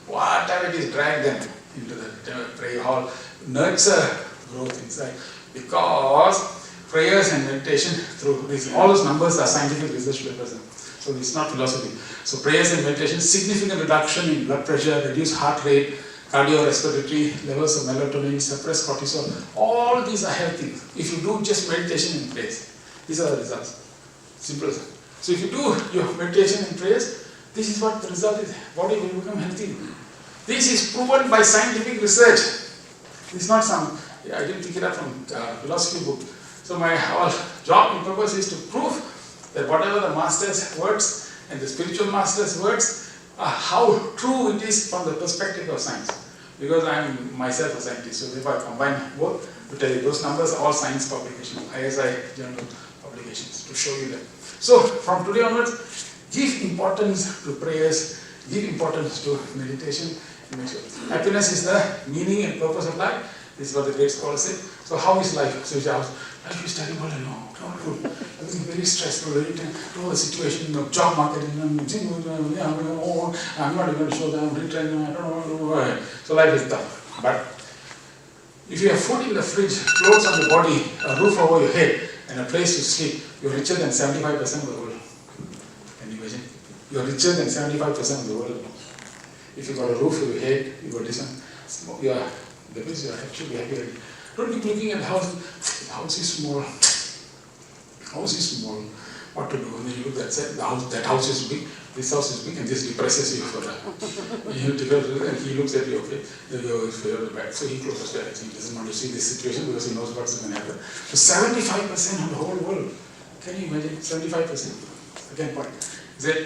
Whatever it is, drag them into the prayer hall. Nurture growth inside, because prayers and meditation through this, all those numbers are scientific research papers. So it's not philosophy. So prayers and meditation, significant reduction in blood pressure, reduced heart rate, cardiorespiratory levels of melatonin, suppressed cortisol. All these are healthy. If you do just meditation and prayers, these are the results. Simple. So if you do your meditation and prayers, this is what the result is. Body will become healthy. This is proven by scientific research. It's not some, I didn't pick it up from philosophy book. So my whole job and purpose is to prove that whatever the master's words and the spiritual master's words, how true it is from the perspective of science. Because I am myself a scientist, so if I combine both, to tell you those numbers are all science publications, ISI journal publications, to show you that. So from today onwards, give importance to prayers, give importance to meditation. Happiness is the meaning and purpose of life. This is what the great scholars say. So how is life? So life is terrible, you know, not good. Everything very stressful, very tense. All the situation, you know, job market, I'm not even going to show them, retraining, I don't know. So life is tough. But if you have food in the fridge, clothes on your body, a roof over your head, and a place to sleep, you're richer than 75% of the world. Can you imagine? You're richer than 75% of the world. If you got a roof over your head, you got this one, that means you should be happy. Don't keep looking at the house. The house is small. House is small. What to do? And then you look at that house is big, this house is big, and this depresses you for that. And he looks at you, okay, you're back. So he closes the eyes. He doesn't want to see this situation because he knows what's going to happen. So 75% of the whole world. Can you imagine? 75%. Second point is that,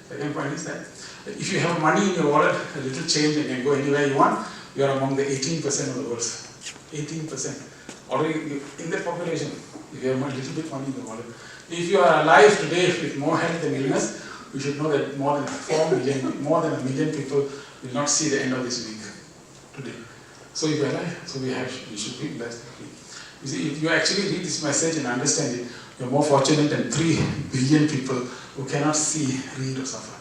second point is that if you have money in your wallet, a little change, and can go anywhere you want, you are among the 18% of the world. 18%. Already in that population, if you have a little bit money in the wallet. If you are alive today with more health than illness, you should know that more than 1 million people will not see the end of this week today. So if you are alive, so we should be blessed. You see, if you actually read this message and understand it, you are more fortunate than 3 billion people who cannot see, read, or suffer.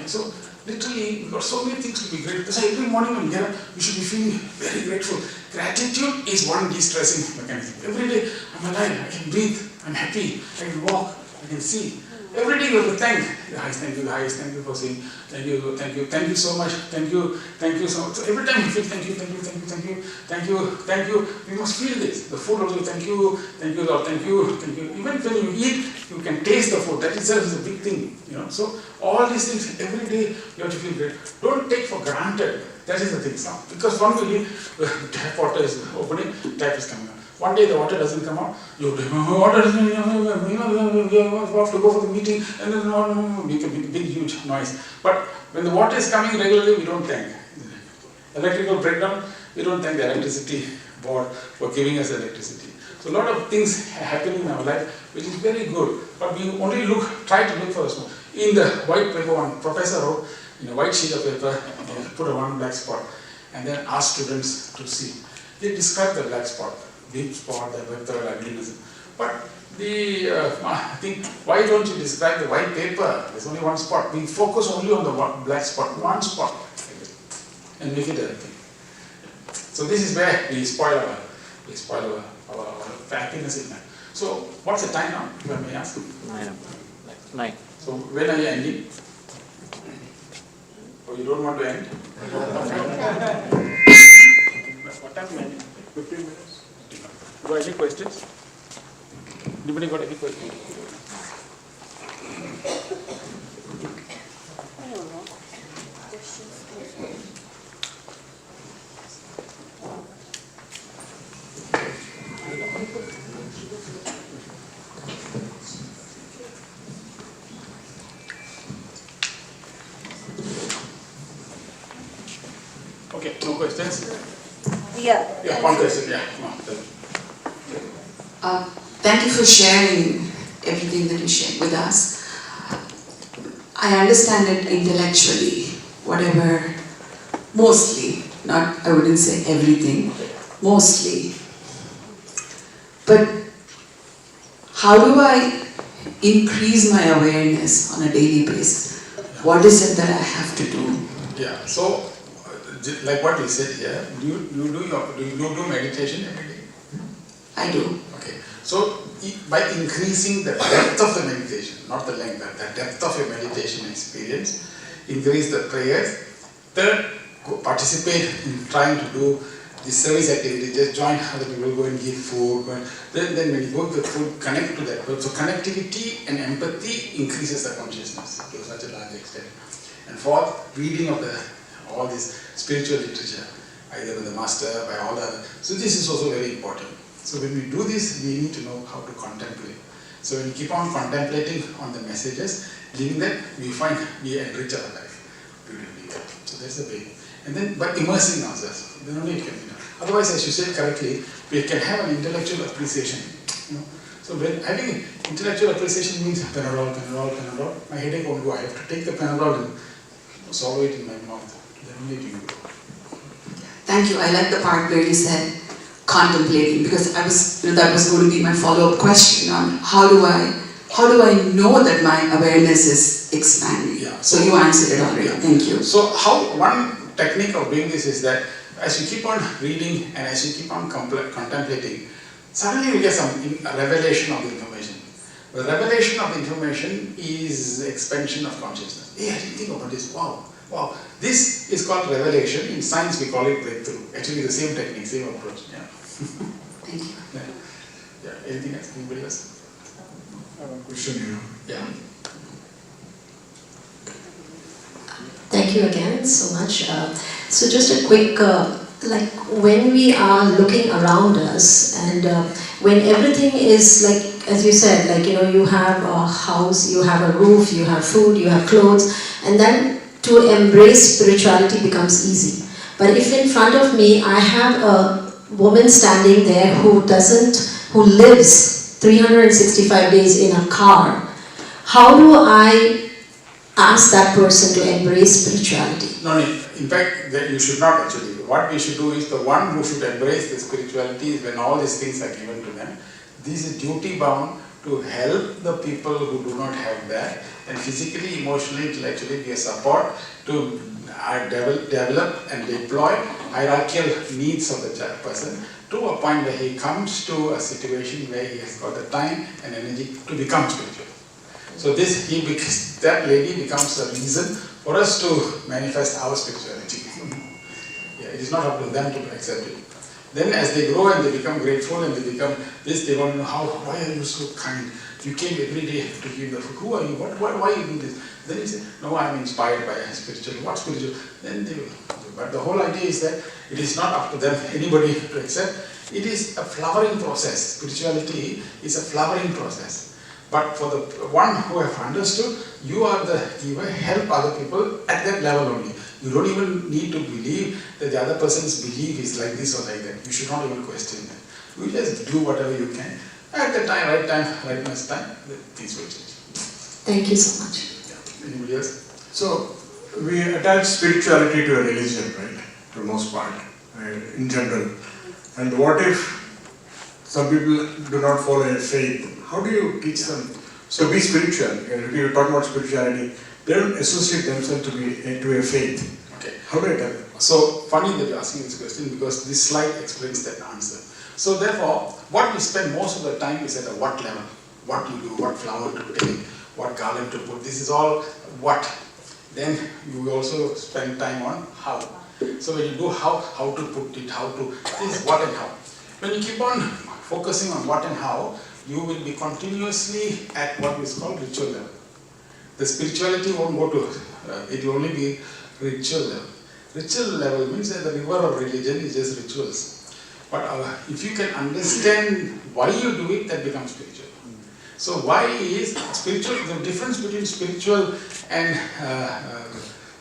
So literally, we've got so many things to be grateful. So every morning when you get up, you should be feeling very grateful. Gratitude is one de-stressing mechanism. Every day, I'm alive, I can breathe, I'm happy, I can walk, I can see. Every day you have to thank the highest, thank you for saying, thank you so much, thank you so much. So every time you feel thank you, you must feel this. The food also, thank you, Lord, thank you. Even when you eat, you can taste the food. That itself is a big thing, you know. So all these things, every day you have to feel great. Don't take for granted. That is the thing. So, because one will leave, the tap water is opening, tap is coming out. One day the water doesn't come out, you have to go for the meeting, and then make a big huge noise. But when the water is coming regularly, we don't thank. Electrical breakdown, we don't thank the electricity board for giving us electricity. So a lot of things happening in our life, which is very good, but we only try to look for a small. In the white paper, one professor wrote, in a white sheet of paper, put a one black spot, and then asked students to see. They describe the black spot. Deep spot, the vector ugliness. But I think, why don't you describe the white paper? There's only one spot. We focus only on the black spot, one spot, and make it a thing. So this is where we spoil our happiness in life. So what's the time now, if I may ask? 9. So when are you ending? Oh, you don't want to end? What time ending? 15 minutes. Got any questions? Anybody got any questions? Okay, no questions? Yeah. Yeah, one question, yeah. Come on, tell me. Thank you for sharing everything that you shared with us. I understand it intellectually, whatever, mostly, I wouldn't say everything, mostly. But how do I increase my awareness on a daily basis? What is it that I have to do? Yeah, so like what we said here, do you do meditation every day? I do. Okay, so by increasing the depth of the meditation, not the length, but the depth of your meditation experience, increase the prayers. Third, participate in trying to do the service activity, just join other people, go and give food. Then when you go to the food, connect to that. So connectivity and empathy increases the consciousness to such a large extent. And fourth, reading of all this spiritual literature, either by the master, by all the other. So this is also very important. So when we do this, we need to know how to contemplate. So when we keep on contemplating on the messages, living that, we find we enrich our life beautifully. So that's the way. And then by immersing ourselves, then only it can be done. Otherwise, as you said correctly, we can have an intellectual appreciation. So when having intellectual appreciation means Panadol. My headache won't go. I have to take the Panadol and swallow it in my mouth. Then only it will go. Thank you. I like the part where you said contemplating, because that was going to be my follow-up question on how do I know that my awareness is expanding? Yeah. So you answered it already. Yeah. Thank you. So one technique of doing this is that as you keep on reading and as you keep on contemplating, suddenly you get some revelation of the information. The revelation of the information is expansion of consciousness. Hey, I didn't think about this. Wow. This is called revelation. In science, we call it breakthrough. Actually, the same technique, same approach. Yeah. Thank you. Yeah. Anything else? Anybody else? I have a question here. Yeah. Thank you again so much. So just a quick, like when we are looking around us and when everything is like, as you said, like, you have a house, you have a roof, you have food, you have clothes, and then to embrace spirituality becomes easy. But if in front of me I have a woman standing there who lives 365 days in a car, how do I ask that person to embrace spirituality? No, in fact, that you should not actually. What we should do is the one who should embrace the spirituality is when all these things are given to them. This is duty bound to help the people who do not have that, and physically, emotionally, intellectually be a support to develop and deploy hierarchical needs of the person to a point where he comes to a situation where he has got the time and energy to become spiritual. So that lady becomes a reason for us to manifest our spirituality. Yeah, it is not up to them to accept it. Then as they grow and they become grateful and they become this, they want to know why are you so kind? You came every day to give the food. Who are you? Why you do this? Then you say, no, I'm inspired by a spiritual. What spiritual? Then they will. But the whole idea is that it is not up to them, anybody to accept. It is a flowering process. Spirituality is a flowering process. But for the one who have understood, you are the giver, help other people at that level only. You don't even need to believe that the other person's belief is like this or like that. You should not even question that. You just do whatever you can. At the time, right next time, things will change. Thank you so much. Yeah. Anybody else? So, we attach spirituality to a religion, right? For the most part, in general. And what if some people do not follow a faith? How do you teach them to be spiritual? If you talk about spirituality, they don't associate themselves to a faith. Okay. How do I tell them? So, funny that you're asking this question because this slide explains that answer. So therefore, what we spend most of the time is at a what level. What you do, what flower to take, what garland to put. This is all what. then you also spend time on how. So when you do how to put it, this is what and how. When you keep on focusing on what and how, you will be continuously at what is called ritual level. The spirituality won't go to, it will only be ritual level. Ritual level means that the river of religion is just rituals. But if you can understand why you do it, that becomes spiritual. So why is spiritual, the difference between spiritual and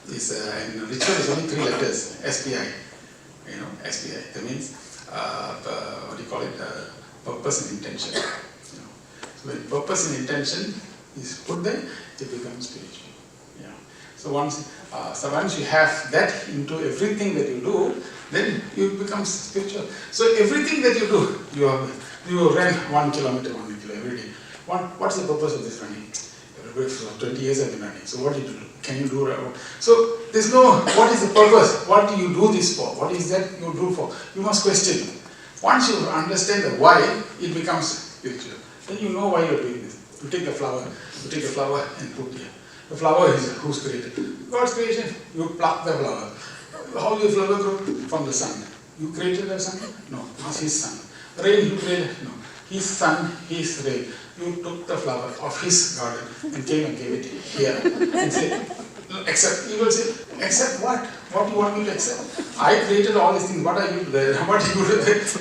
and ritual is only 3 letters, SPI. SPI, that means, what do you call it, purpose and intention. So when purpose and intention is put there, it becomes spiritual. So once you have that into everything that you do, then you become spiritual. So everything that you do, you run 1 kilometer every day. What's the purpose of this running? For 20 years I've been running. So what did you do? Can you do? So there's no, what is the purpose? What do you do this for? What is that you do for? You must question it. Once you understand the why, it becomes spiritual. Then you know why you're doing this. You take a flower and put here. The flower is who's created? God's creation. You pluck the flower. How will the flower grow? From the sun. You created the sun? No, it's his sun. Rain, you created? No. His sun, his rain. You took the flower of his garden and came and gave it here. And said, accept. You will say, accept what? What do you want me to accept? I created all these things. What are you there? What you do?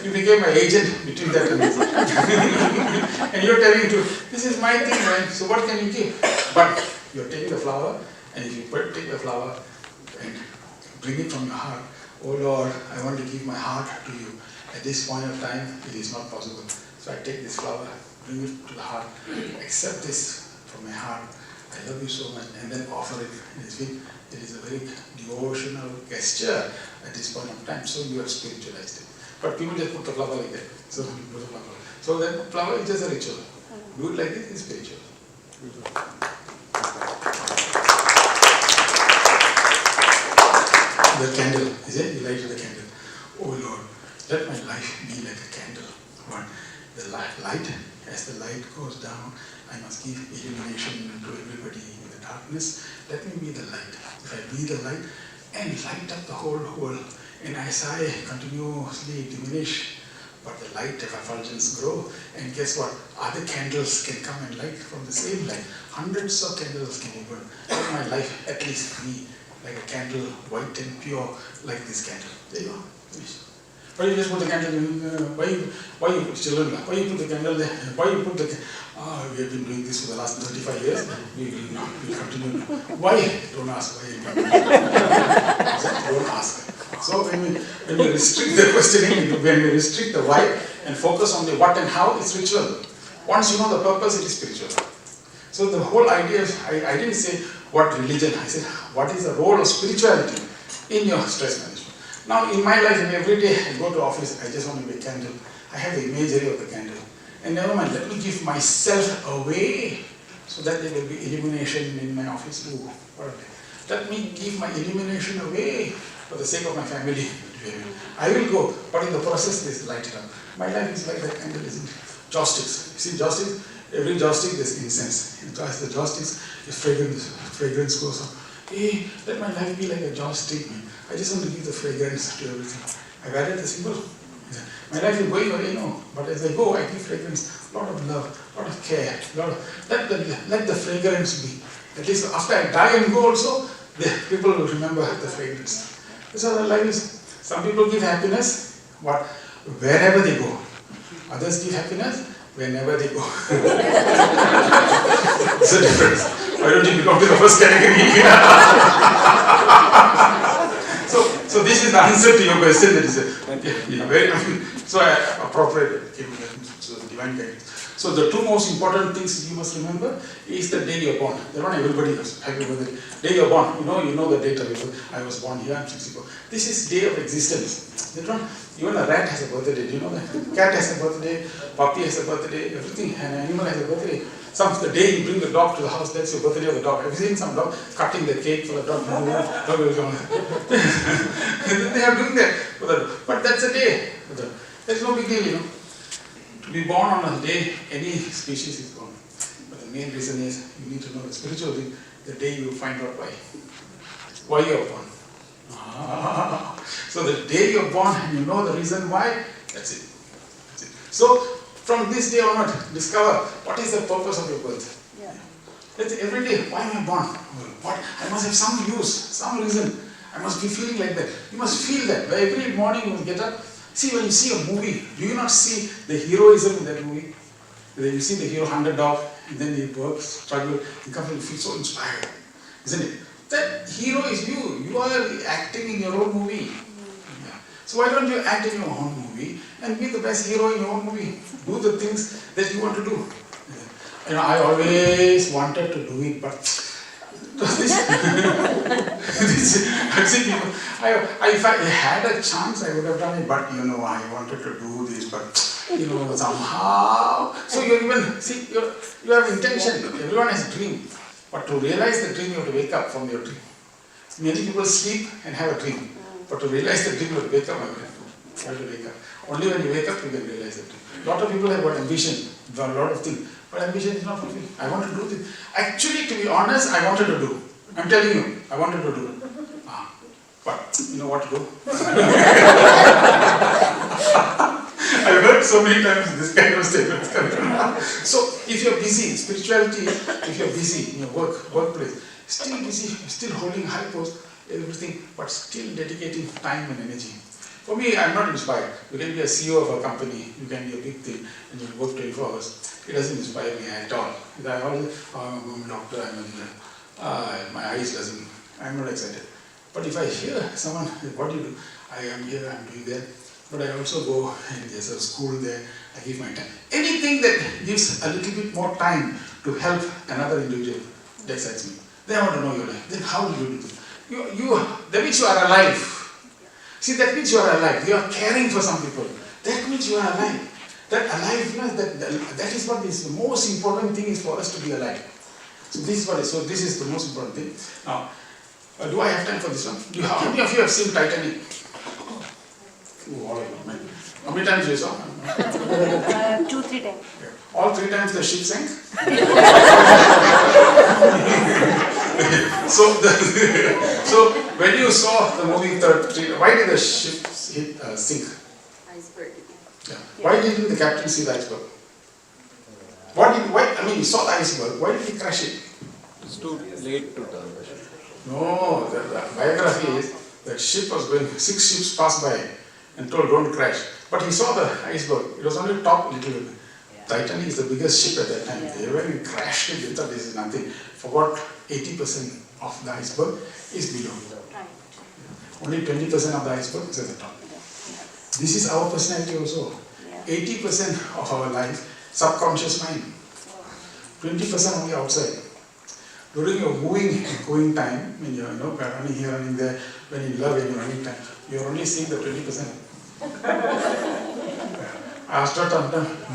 You became an agent between that and this. And you're telling me, this is my thing, man. So what can you give? But you're taking the flower, and if you take the flower and bring it from your heart, oh Lord, I want to give my heart to you. At this point of time, it is not possible. So I take this flower, bring it to the heart, accept this from my heart. I love you so much, and then offer it in his feet. It is a very devotional gesture at this point of time. So you have spiritualized it. But people just put the flower like that. So you put the flower. So then flower is just a ritual. Do it like this, it's spiritual. The candle, is it? You light the candle. Oh Lord, let my life be like a candle. One, the light, as the light goes down, I must give illumination to everybody in the darkness. Let me be the light. If I be the light and light up the whole world, and as I continuously diminish, but the light effulgence grow, and guess what? Other candles can come and light from the same light. Hundreds of candles can be burned. Let my life at least be like a candle, white and pure, like this candle. There you are. Finish. Why you just put the candle in, why you children, why you put the candle there, why you put the, we have been doing this for the last 35 years, we will continue. Why? Don't ask why. Don't ask. So when we restrict the questioning, when we restrict the why and focus on the what and how, it's ritual. Once you know the purpose, it is spiritual. So the whole idea is, I didn't say what religion, I said what is the role of spirituality in your stress management. Now in my life, and every day I go to office, I just want to make a candle. I have the imagery of the candle. And never mind, let me give myself away so that there will be illumination in my office. Ooh, let me give my illumination away for the sake of my family. I will go, but in the process this light it up. My life is like that candle, isn't it? Joss sticks. You see joss sticks? Every joss stick there's incense. As the joss sticks, the fragrance goes on. Hey, let my life be like a joss stick, man. I just want to give the fragrance to everything. I've added the symbol. My life is going away, no. But as I go, I give fragrance, a lot of love, a lot of care, let the fragrance be. At least after I die and go also, the people will remember the fragrance. That's how our life is. Some people give happiness, wherever they go. Others give happiness whenever they go. It's a difference. Why don't you belong to the first category? So this is the answer to your question. That is very so appropriate. So the divine guidance. So the two most important things you must remember is the day you're born. They're not everybody knows. Happy birthday. Day you're born. You know the date of it. I was born here. I'm 64. This is day of existence. They don't. Even a rat has a birthday. Do you know that? Cat has a birthday. Puppy has a birthday. Everything. An animal has a birthday. The day you bring the dog to the house, that's your birthday of the dog. Have you seen some dog cutting the cake for the dog? Dog will come. They are doing that for the dog. But that's a day. There's no big deal, To be born on a day, any species is born. But the main reason is you need to know the spiritual thing the day you find out why you are born. So the day you are born and you know the reason why, that's it. That's it. So from this day onward, discover what is the purpose of your birth. That's every day. Why am I born? What? I must have some use, some reason. I must be feeling like that. You must feel that. Every morning you get up. See, when you see a movie, do you not see the heroism in that movie? You see the hero underdog, and then he works, struggles, he comes and you feel so inspired. Isn't it? That hero is you. You are acting in your own movie. Yeah. So why don't you act in your own movie and be the best hero in your own movie? Do the things that you want to do. You know, I always wanted to do it, but if I had a chance, I would have done it. But I wanted to do this, but somehow. So you have intention. Everyone has a dream, but to realize the dream, you have to wake up from your dream. Many people sleep and have a dream, but to realize the dream, you have to wake up. You have to wake up. Only when you wake up, you can realize the dream. A lot of people have got ambition, a lot of things. But ambition is not fulfilled. I want to do this. Actually, to be honest, I wanted to do. I'm telling you, I wanted to do. But you know what to do? I've heard so many times this kind of statements coming. So, if you're busy in spirituality, if you're busy in your workplace, still busy, still holding high post, everything, but still dedicating time and energy. For me, I'm not inspired. You can be a CEO of a company, you can be a big thing, and you work 24 hours. It doesn't inspire me at all. I always, I'm a doctor, my eyes doesn't, I'm not excited. But if I hear someone, what do you do? I am here, I'm doing that. But I also go, and there's a school there, I give my time. Anything that gives a little bit more time to help another individual, that excites me. They want to know your life. Then how do you do this? That means you are alive. See, that means you are alive. You are caring for some people. That means you are alive. That aliveness, that is what is the most important thing is for us to be alive. So this is the most important thing. Now, do I have time for this one? How many of you have seen Titanic? Ooh, all of you. How many times you saw? 2-3 times. Okay. All 3 times the ship sank? So when you saw the movie why did the ship sink? Iceberg. Yeah. Why didn't the captain see the iceberg? You saw the iceberg, why did he crash it? It's too late to turn. No, the biography is that ship was going, 6 ships passed by and told don't crash. But he saw the iceberg, it was only top little bit. Titanic is the biggest ship at that time. When he crashed it, they thought this is nothing. Forgot 80% of the iceberg is below. Right. Only 20% of the iceberg is at the top. This is our personality also. 80% of our life, subconscious mind. 20% only outside. During your moving and going time, when you're running here, running there, when you love and you're running time, you're only seeing the 20%. I asked her,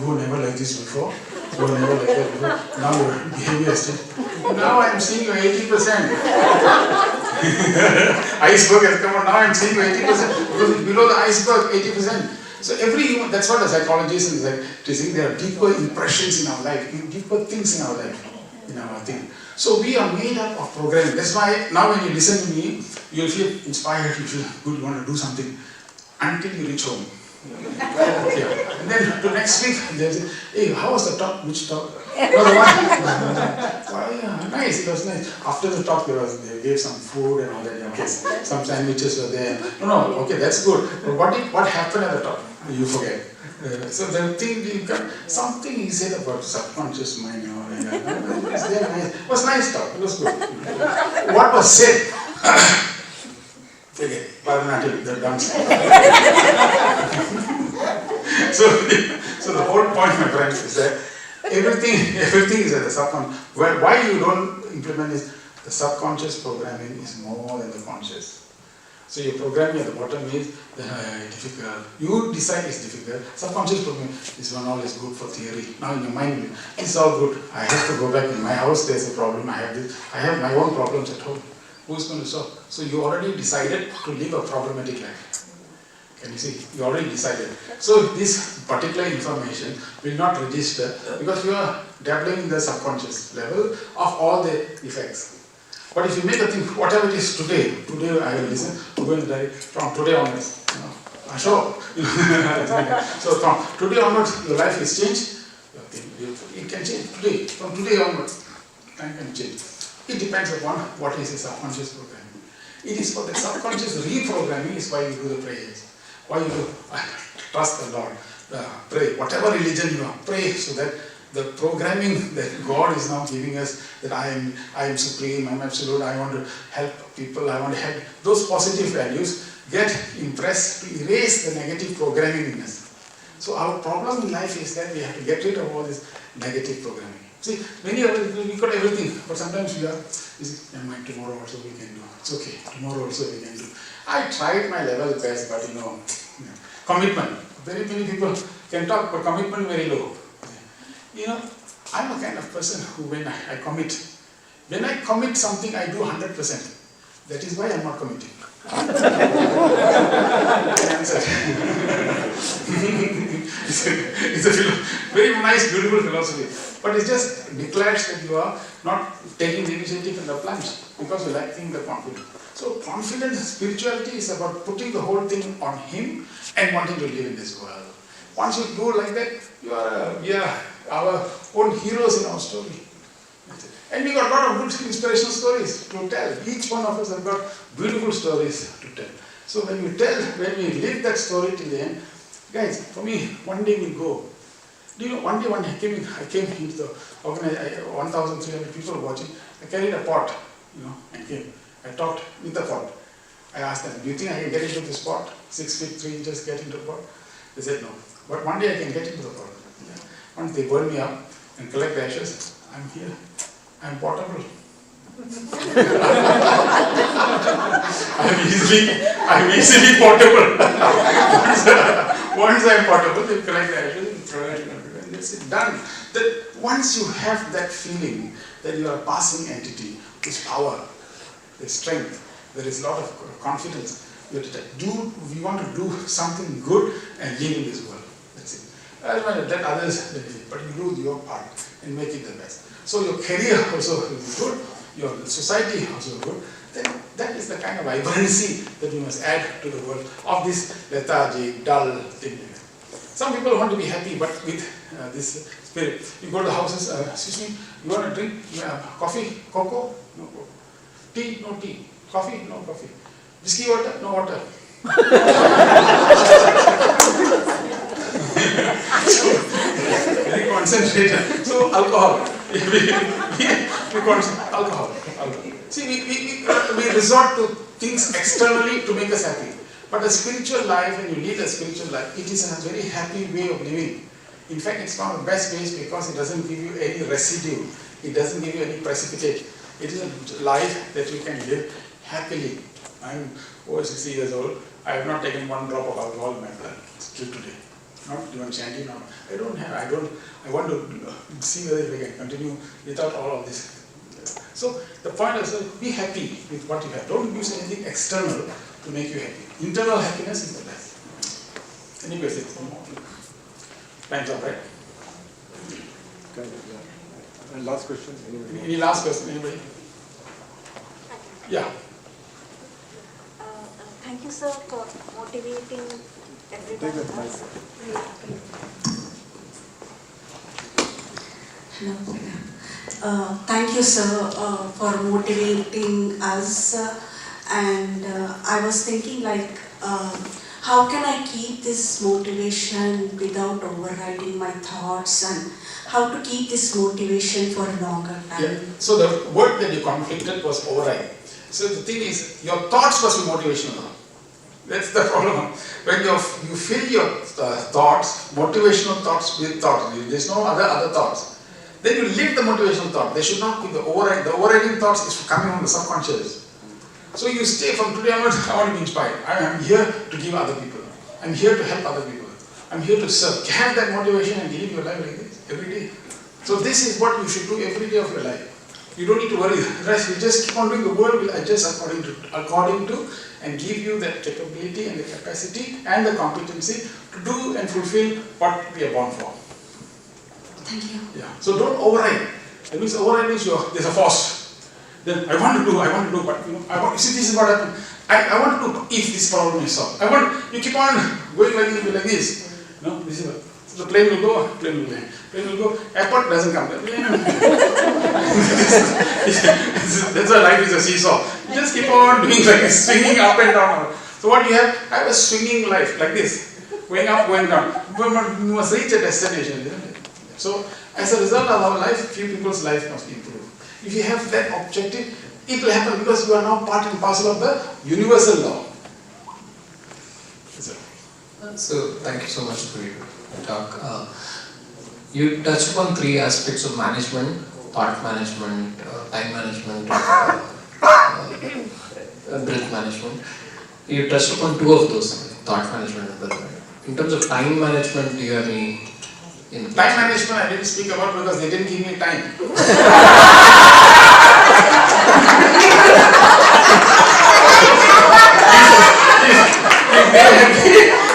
you were never like this before. You were never like that before. Now your behavior is changed. Now I'm seeing you 80%. Iceberg has come out, now I'm seeing you 80%. Because below the iceberg, 80%. So every human, that's what the psychologists and psychiatrists, there are deeper impressions in our life, deeper things in our life, in our thing. So we are made up of programming. That's why now when you listen to me, you'll feel inspired, you feel good, you want to do something until you reach home. Yeah. And then to next week, they'll say, hey, how was the talk? Which talk? No, the one. Oh, yeah, nice, it was nice. After the talk, they gave some food and all that. Okay, some sandwiches were there. No, okay, that's good. But what happened at the talk? You forget. So the thing, something he said about subconscious mind, it was there, nice. It was nice talk, it was good. What was said? Okay, Bharatanatyam, the dance. So the whole point, my friends, is that everything is at the subconscious. Why you don't implement is the subconscious programming is more than the conscious. So your programming at the bottom is difficult. You decide it's difficult. Subconscious programming, this one all is good for theory. Now in your mind, it's all good. I have to go back in my house, there's a problem, I have this. I have my own problems at home. Who's going to solve? So you already decided to live a problematic life. Can you see? You already decided. So this particular information will not register because you are dabbling in the subconscious level of all the effects. But if you make a thing, whatever it is today I will listen, going from today onwards, sure. So from today onwards, your life is changed. It can change today. From today onwards, time can change. It depends upon what is the subconscious programming. It is for the subconscious reprogramming is why you do the prayers. Why you do trust the Lord, pray. Whatever religion you are, pray so that the programming that God is now giving us, that I am supreme, I am absolute, I want to help people, I want to help, those positive values get impressed to erase the negative programming in us. So our problem in life is that we have to get rid of all this negative programming. See, many of us, we got everything, but sometimes we are, tomorrow also we can do, it's okay, tomorrow also we can do. I tried my level best, but commitment. Very many people can talk, but commitment very low. I'm a kind of person who, when I commit something, I do 100%. That is why I'm not committing. Answer. It's a very nice, beautiful philosophy. But it just declares that you are not taking the initiative and the plunge because you lack the confidence. So confidence, spirituality is about putting the whole thing on Him and wanting to live in this world. Once you do like that, we are our own heroes in our story. And we got a lot of good inspirational stories to tell. Each one of us have got beautiful stories to tell. So when we live that story till the end, guys, for me, one day we'll go. Do you know, one day I came into the organization, 1,300 people watching. I carried a pot, and came. I talked with the pot. I asked them, do you think I can get into this pot? 6 feet, 3 inches, get into the pot? They said no. But one day I can get into the pot. Once they burn me up and collect the ashes, I'm here. I'm portable. I'm easily portable. Once I'm portable, they collect the ashes and throw it and that's it, done. That once you have that feeling that you are a passing entity, there's power, there's strength, there is a lot of confidence. We want to do something good and live in this world. That's it. Let others benefit, but you do your part and make it the best. So your career also will be good, your society also good. Then that is the kind of vibrancy that we must add to the world of this lethargic, dull thing. Some people want to be happy, but with this spirit. You go to the houses, excuse me, you want to drink coffee, cocoa? No cocoa. Tea? No tea. Coffee? No coffee. Whiskey water? No water. Very concentrated. So alcohol. Alcohol. See, we resort to things externally to make us happy. But a spiritual life, when you lead a spiritual life, it is a very happy way of living. In fact, it's one of the best ways because it doesn't give you any residue. It doesn't give you any precipitate. It is a life that you can live happily. I'm over 60 years old. I have not taken one drop of alcohol in my blood till today. Not even shandy now. I want to see whether we can continue without all of this. So the point is, be happy with what you have. Don't use anything external to make you happy. Internal happiness is the best. Any questions? Time's up, right? And last question. Any last question? Anybody? Yeah. Thank you, sir, for motivating everyone. Hello. Thank you, sir, for motivating us. And I was thinking, how can I keep this motivation without overriding my thoughts, and how to keep this motivation for a longer time? Yeah. So the word that you conflicted was override. So the thing is, your thoughts must be motivational. That's the problem. When you fill your thoughts, motivational thoughts with thoughts, there's no other thoughts. Then you live the motivational thought. They should not be the override. The overriding thoughts is coming from the subconscious. So you stay from today onwards, I want to be inspired. I am here to give other people. I'm here to help other people. I'm here to serve. Have that motivation and live your life like this every day. So this is what you should do every day of your life. You don't need to worry. The rest, you just keep on doing. The world will adjust according to and give you that capability and the capacity and the competency to do and fulfill what we are born for. Thank you. Yeah. So don't override. That means override means there's a force. Then I want to do, but you see this is what happened. I want to do if this problem is solved. You keep on going like this. This is what. So the plane will go, plane will land. Plane will go, airport doesn't come. That's why life is a seesaw. You just keep on doing like this, swinging up and down. So what you have? I have a swinging life like this, going up, going down. But you must reach a destination, isn't it? So as a result of our life, few people's life must improve. If you have that objective, it will happen because you are now part and parcel of the universal law. So thank you so much for your talk. You touched upon 3 aspects of management: thought management, time management, and breath management. You touched upon 2 of those: thought management and breath management. In terms of time management, do you have any? Time management I didn't speak about because they didn't give me time.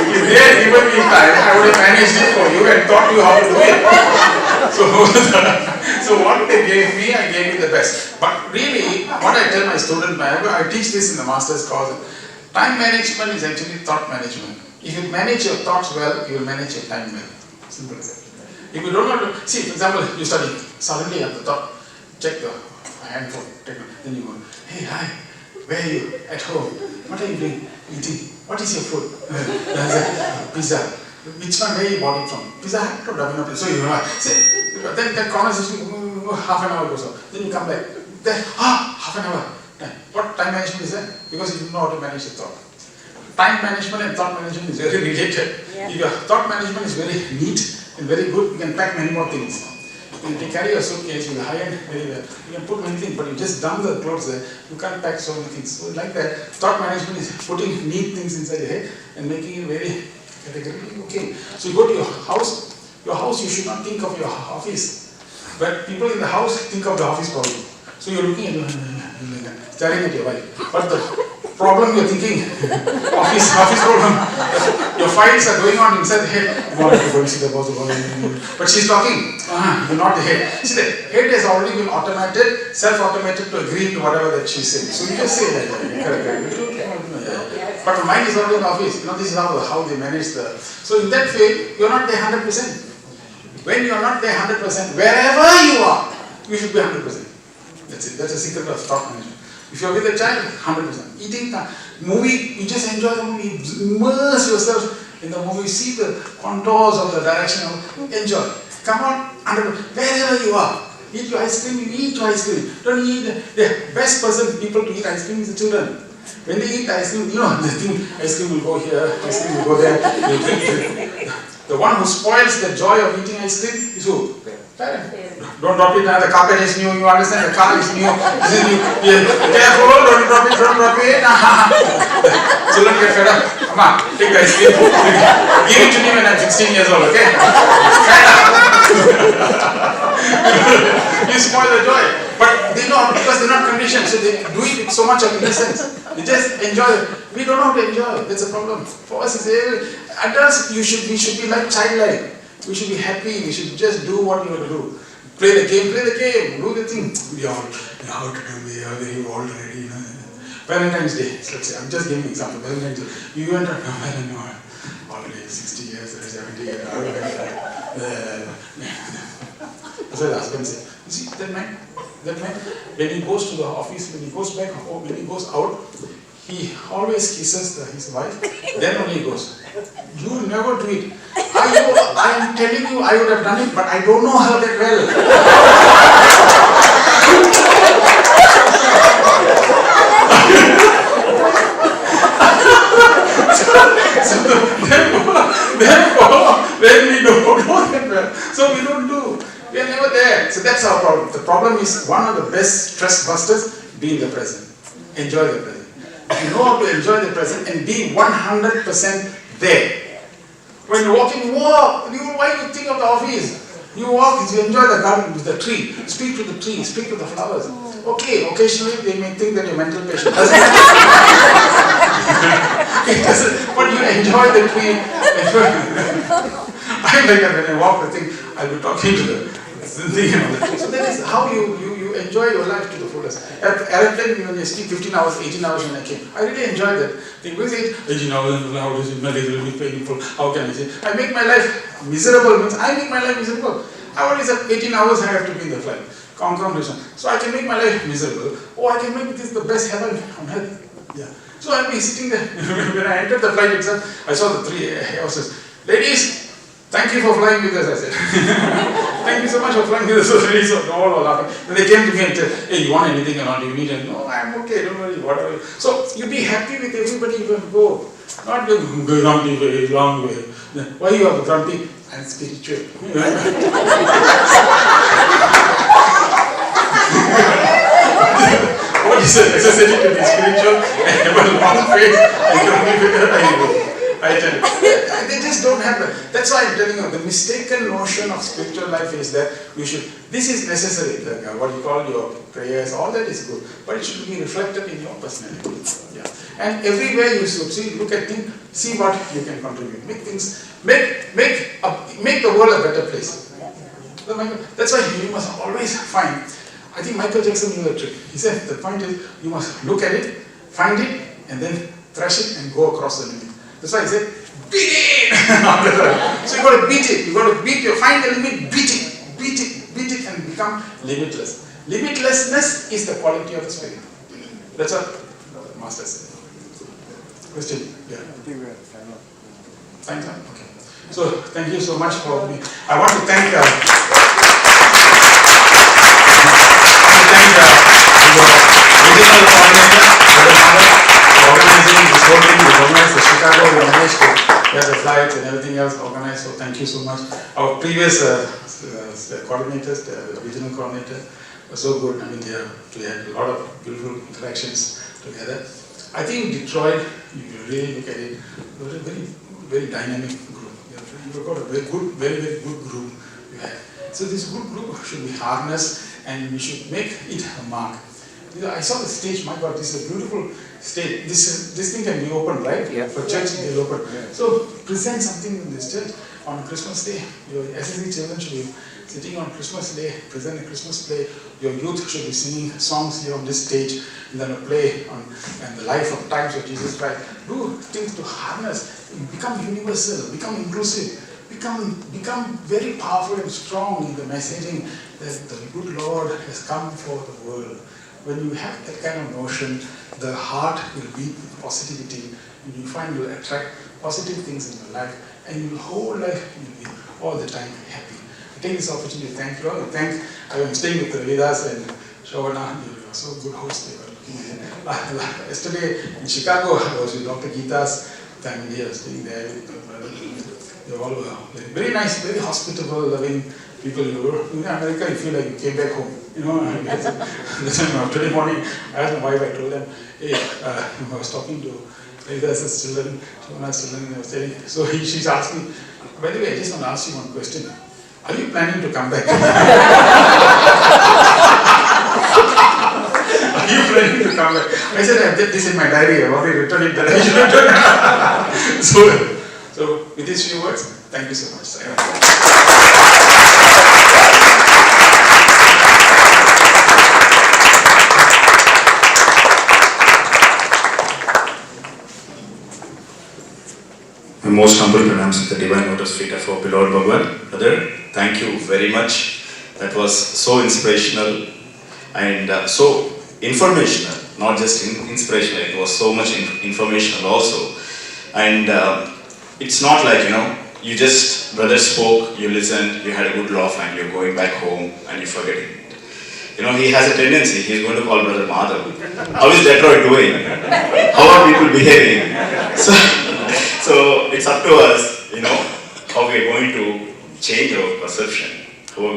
If they had given me time, I would have managed it for you and taught you how to do it. So what they gave me, I gave you the best. But really, what I tell my students, I teach this in the master's course, time management is actually thought management. If you manage your thoughts well, you will manage your time well. Simple as that. If you don't know to, see, for example, you study, suddenly at the top, check the handphone, then you go, hey, hi, where are you? At home. What are you doing? Eating. What is your food? Pizza. Which one, where you bought it from? Pizza Hut or Domino's? So you know, then that conversation, half an hour goes on. Then you come back. Then, half an hour. What time management is that? Because you don't know how to manage your thought. Time management and thought management is very related. Yeah. If your thought management is very neat and very good, you can pack many more things. You can carry a suitcase, you hire very well. You can put many things, but you just dump the clothes there. You can't pack so many things. So like that, thought management is putting neat things inside your head and making it very categorically okay. So you go to your house you should not think of your office. But people in the house think of the office problem. So you're looking at staring at your wife. But the problem you're thinking, office problem. Your files are going on inside the head. You want to go and see the boss. But she's talking. You're not the head. See, the head has already been automated, self-automated to agree to whatever that she's saying. So you just say that. Correct. But the mind is already in the office. This is how they manage the. So in that way, you're not there 100%. When you're not there 100%, wherever you are, you should be 100%. That's it. That's a secret of thought management. If you're with a child, 100%. Eating movie, you just enjoy the movie, immerse yourself in the movie, see the contours of the direction, enjoy. Come on, 100%. Wherever you are, eat your ice cream, you eat your ice cream. Don't eat the best person, people to eat ice cream is the children. When they eat ice cream, they think ice cream will go here, ice cream will go there. The one who spoils the joy of eating ice cream is who? Parent. Don't drop it. The carpet is new. You understand? The car is new. This is new. Careful. Don't drop it. Children get fed up. Come on, take the ice cream. Give it to me when I'm 16 years old. Okay? Fed up. You spoil the joy. But they know because they're not conditioned, so they do it with so much of innocence. They just enjoy it. We don't know how to enjoy it. That's a problem. For us, adults, we should be like childlike. We should be happy. We should just do what we have to do. Play the game, do the thing. We are very old already. Valentine's Day, let's say. I'm just giving an example. Valentine's Day. You went out, already 60 years, 70 years. That's what the husband said. You see, that man, when he goes to the office, when he goes back home, when he goes out, he always kisses his wife, then only he goes. You never do it. I am telling you, I would have done it, but I don't know her that well. therefore, when we don't know that well, so we don't do. We are never there. So that's our problem. The problem is one of the best stress busters, be in the present. Enjoy the present. If you know how to enjoy the present and be 100% there. When you're walking, walk. Why do you think of the office? You walk, you enjoy the garden with the tree. Speak to the tree, speak to the flowers. Okay, occasionally they may think that you're mental patient. Doesn't matter. It doesn't. But you enjoy the tree. I like that when I walk the thing. I'll be talking to the thing and all that. So that is how you enjoy your life to the fullest. At airplane, when you sleep 15 hours, 18 hours when I came, I really enjoyed that. People say, 18 hours, how does it will be painful? How can I say? I make my life miserable, means I make my life miserable. I always have 18 hours I have to be in the flight. Concentration. So I can make my life miserable. Or I can make this the best heaven on earth. Yeah. So I'll be sitting there. When I entered the flight itself, I saw the three houses. Ladies, thank you for flying with us, I said. Thank you so much for flying with us. So ladies all were laughing. Then they came to me and said, hey, you want anything or not? Do you need anything? No, I'm okay, don't worry, whatever. So you be happy with everybody you can go. Not go grumpy way, long way. Why you are grumpy? I'm spiritual. What is it necessary to be spiritual? I have a long face, I don't give it a I tell you. They just don't have that. That's why I'm telling you, the mistaken notion of spiritual life is that you should, this is necessary, like what you call your prayers, all that is good, but it should be reflected in your personality. Yeah. And everywhere you should see, look at things, see what you can contribute. Make things, make the world a better place. That's why you must always find. I think Michael Jackson knew the trick. He said the point is you must look at it, find it, and then thrash it and go across the limit. That's why he said, beat it! So you got to beat it. You got to find the limit, beat it, and become limitless. Limitlessness is the quality of the spirit. That's what the master said. Question? Yeah. I think we have time. Time? Okay. So thank you so much for me. I want to thank your original coordinator, for organizing this whole thing. We organized the Chicago, we managed to get the flights and everything else organized, so thank you so much. Our previous coordinators, the regional coordinator, were so good. I mean, we had a lot of beautiful interactions together. I think Detroit, if you really look at it, it was a very, very dynamic group. You've got a very good, very, very good group you had. So this good group should be harnessed and we should make it a mark. I saw the stage, my God, this is a beautiful stage. This thing can be open, right? Yeah. For church, they'll open. Yeah. So present something in this church on Christmas Day. Your SSC children should be sitting on Christmas Day, present a Christmas play. Your youth should be singing songs here on this stage, and then a play on and the life of times of Jesus Christ. Do things to harness, become universal, become inclusive, become very powerful and strong in the messaging that the good Lord has come for the world. When you have that kind of notion, the heart will beat with positivity, and you find you'll attract positive things in your life, and your whole life you'll be all the time happy. I take this opportunity to thank you all. I am staying with the Vedas and Shavana. You are so good hosts. Yesterday in Chicago, I was with Dr. Gita's family. I was staying there with my brother. They all very nice, very hospitable, loving people. In America, you feel like you came back home. You know, today morning, I asked my wife, I told them, hey, I was talking to Vedas' children, Shavana's children, and I was telling, so she's asked me, by the way, I just want to ask you one question. Are you planning to come back? Are you planning to come back? I said, I have this in my diary, I've already written it, that I should return. So with these few words, thank you so much. My most humble pranams at the Divine Lotus feet of our beloved Bhagavan. Brother, thank you very much. That was so inspirational and so informational, not just inspirational, it was so much informational also. And it's not like, you just, brother spoke, you listened, you had a good laugh and you're going back home and you forget it. He has a tendency, he's going to call Brother Madhav. How is Detroit doing? How are people behaving? So it's up to us, how we are going to change our perception, how we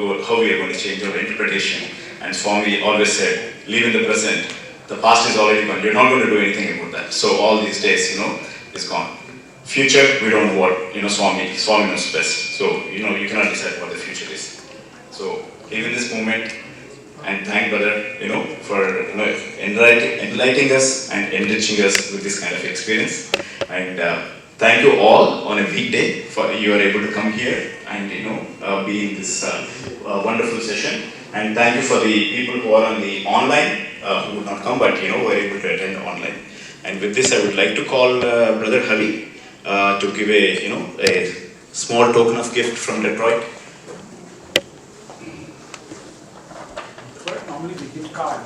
are going to change our interpretation. And Swami always said, live in the present. The past is already gone. You're not going to do anything about that. So all these days, is gone. Future, we don't know what, Swami knows best. So, you cannot decide what the future is. So live in this moment and thank Brother, for enlightening us and enriching us with this kind of experience. And thank you all on a weekday for you are able to come here and be in this wonderful session. And thank you for the people who are on the online, who would not come, but were able to attend online. And with this, I would like to call Brother Hari to give a small token of gift from Detroit. Normally we give card.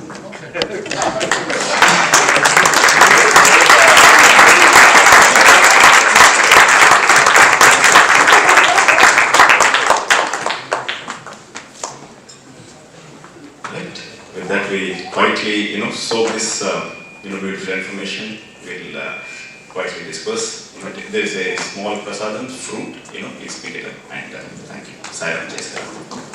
Right. With that, we quietly, soak this, beautiful information. We'll quietly disperse. There is a small prasadam, fruit. Please pick it up and thank you. Sai Ram, Jai Sai Ram.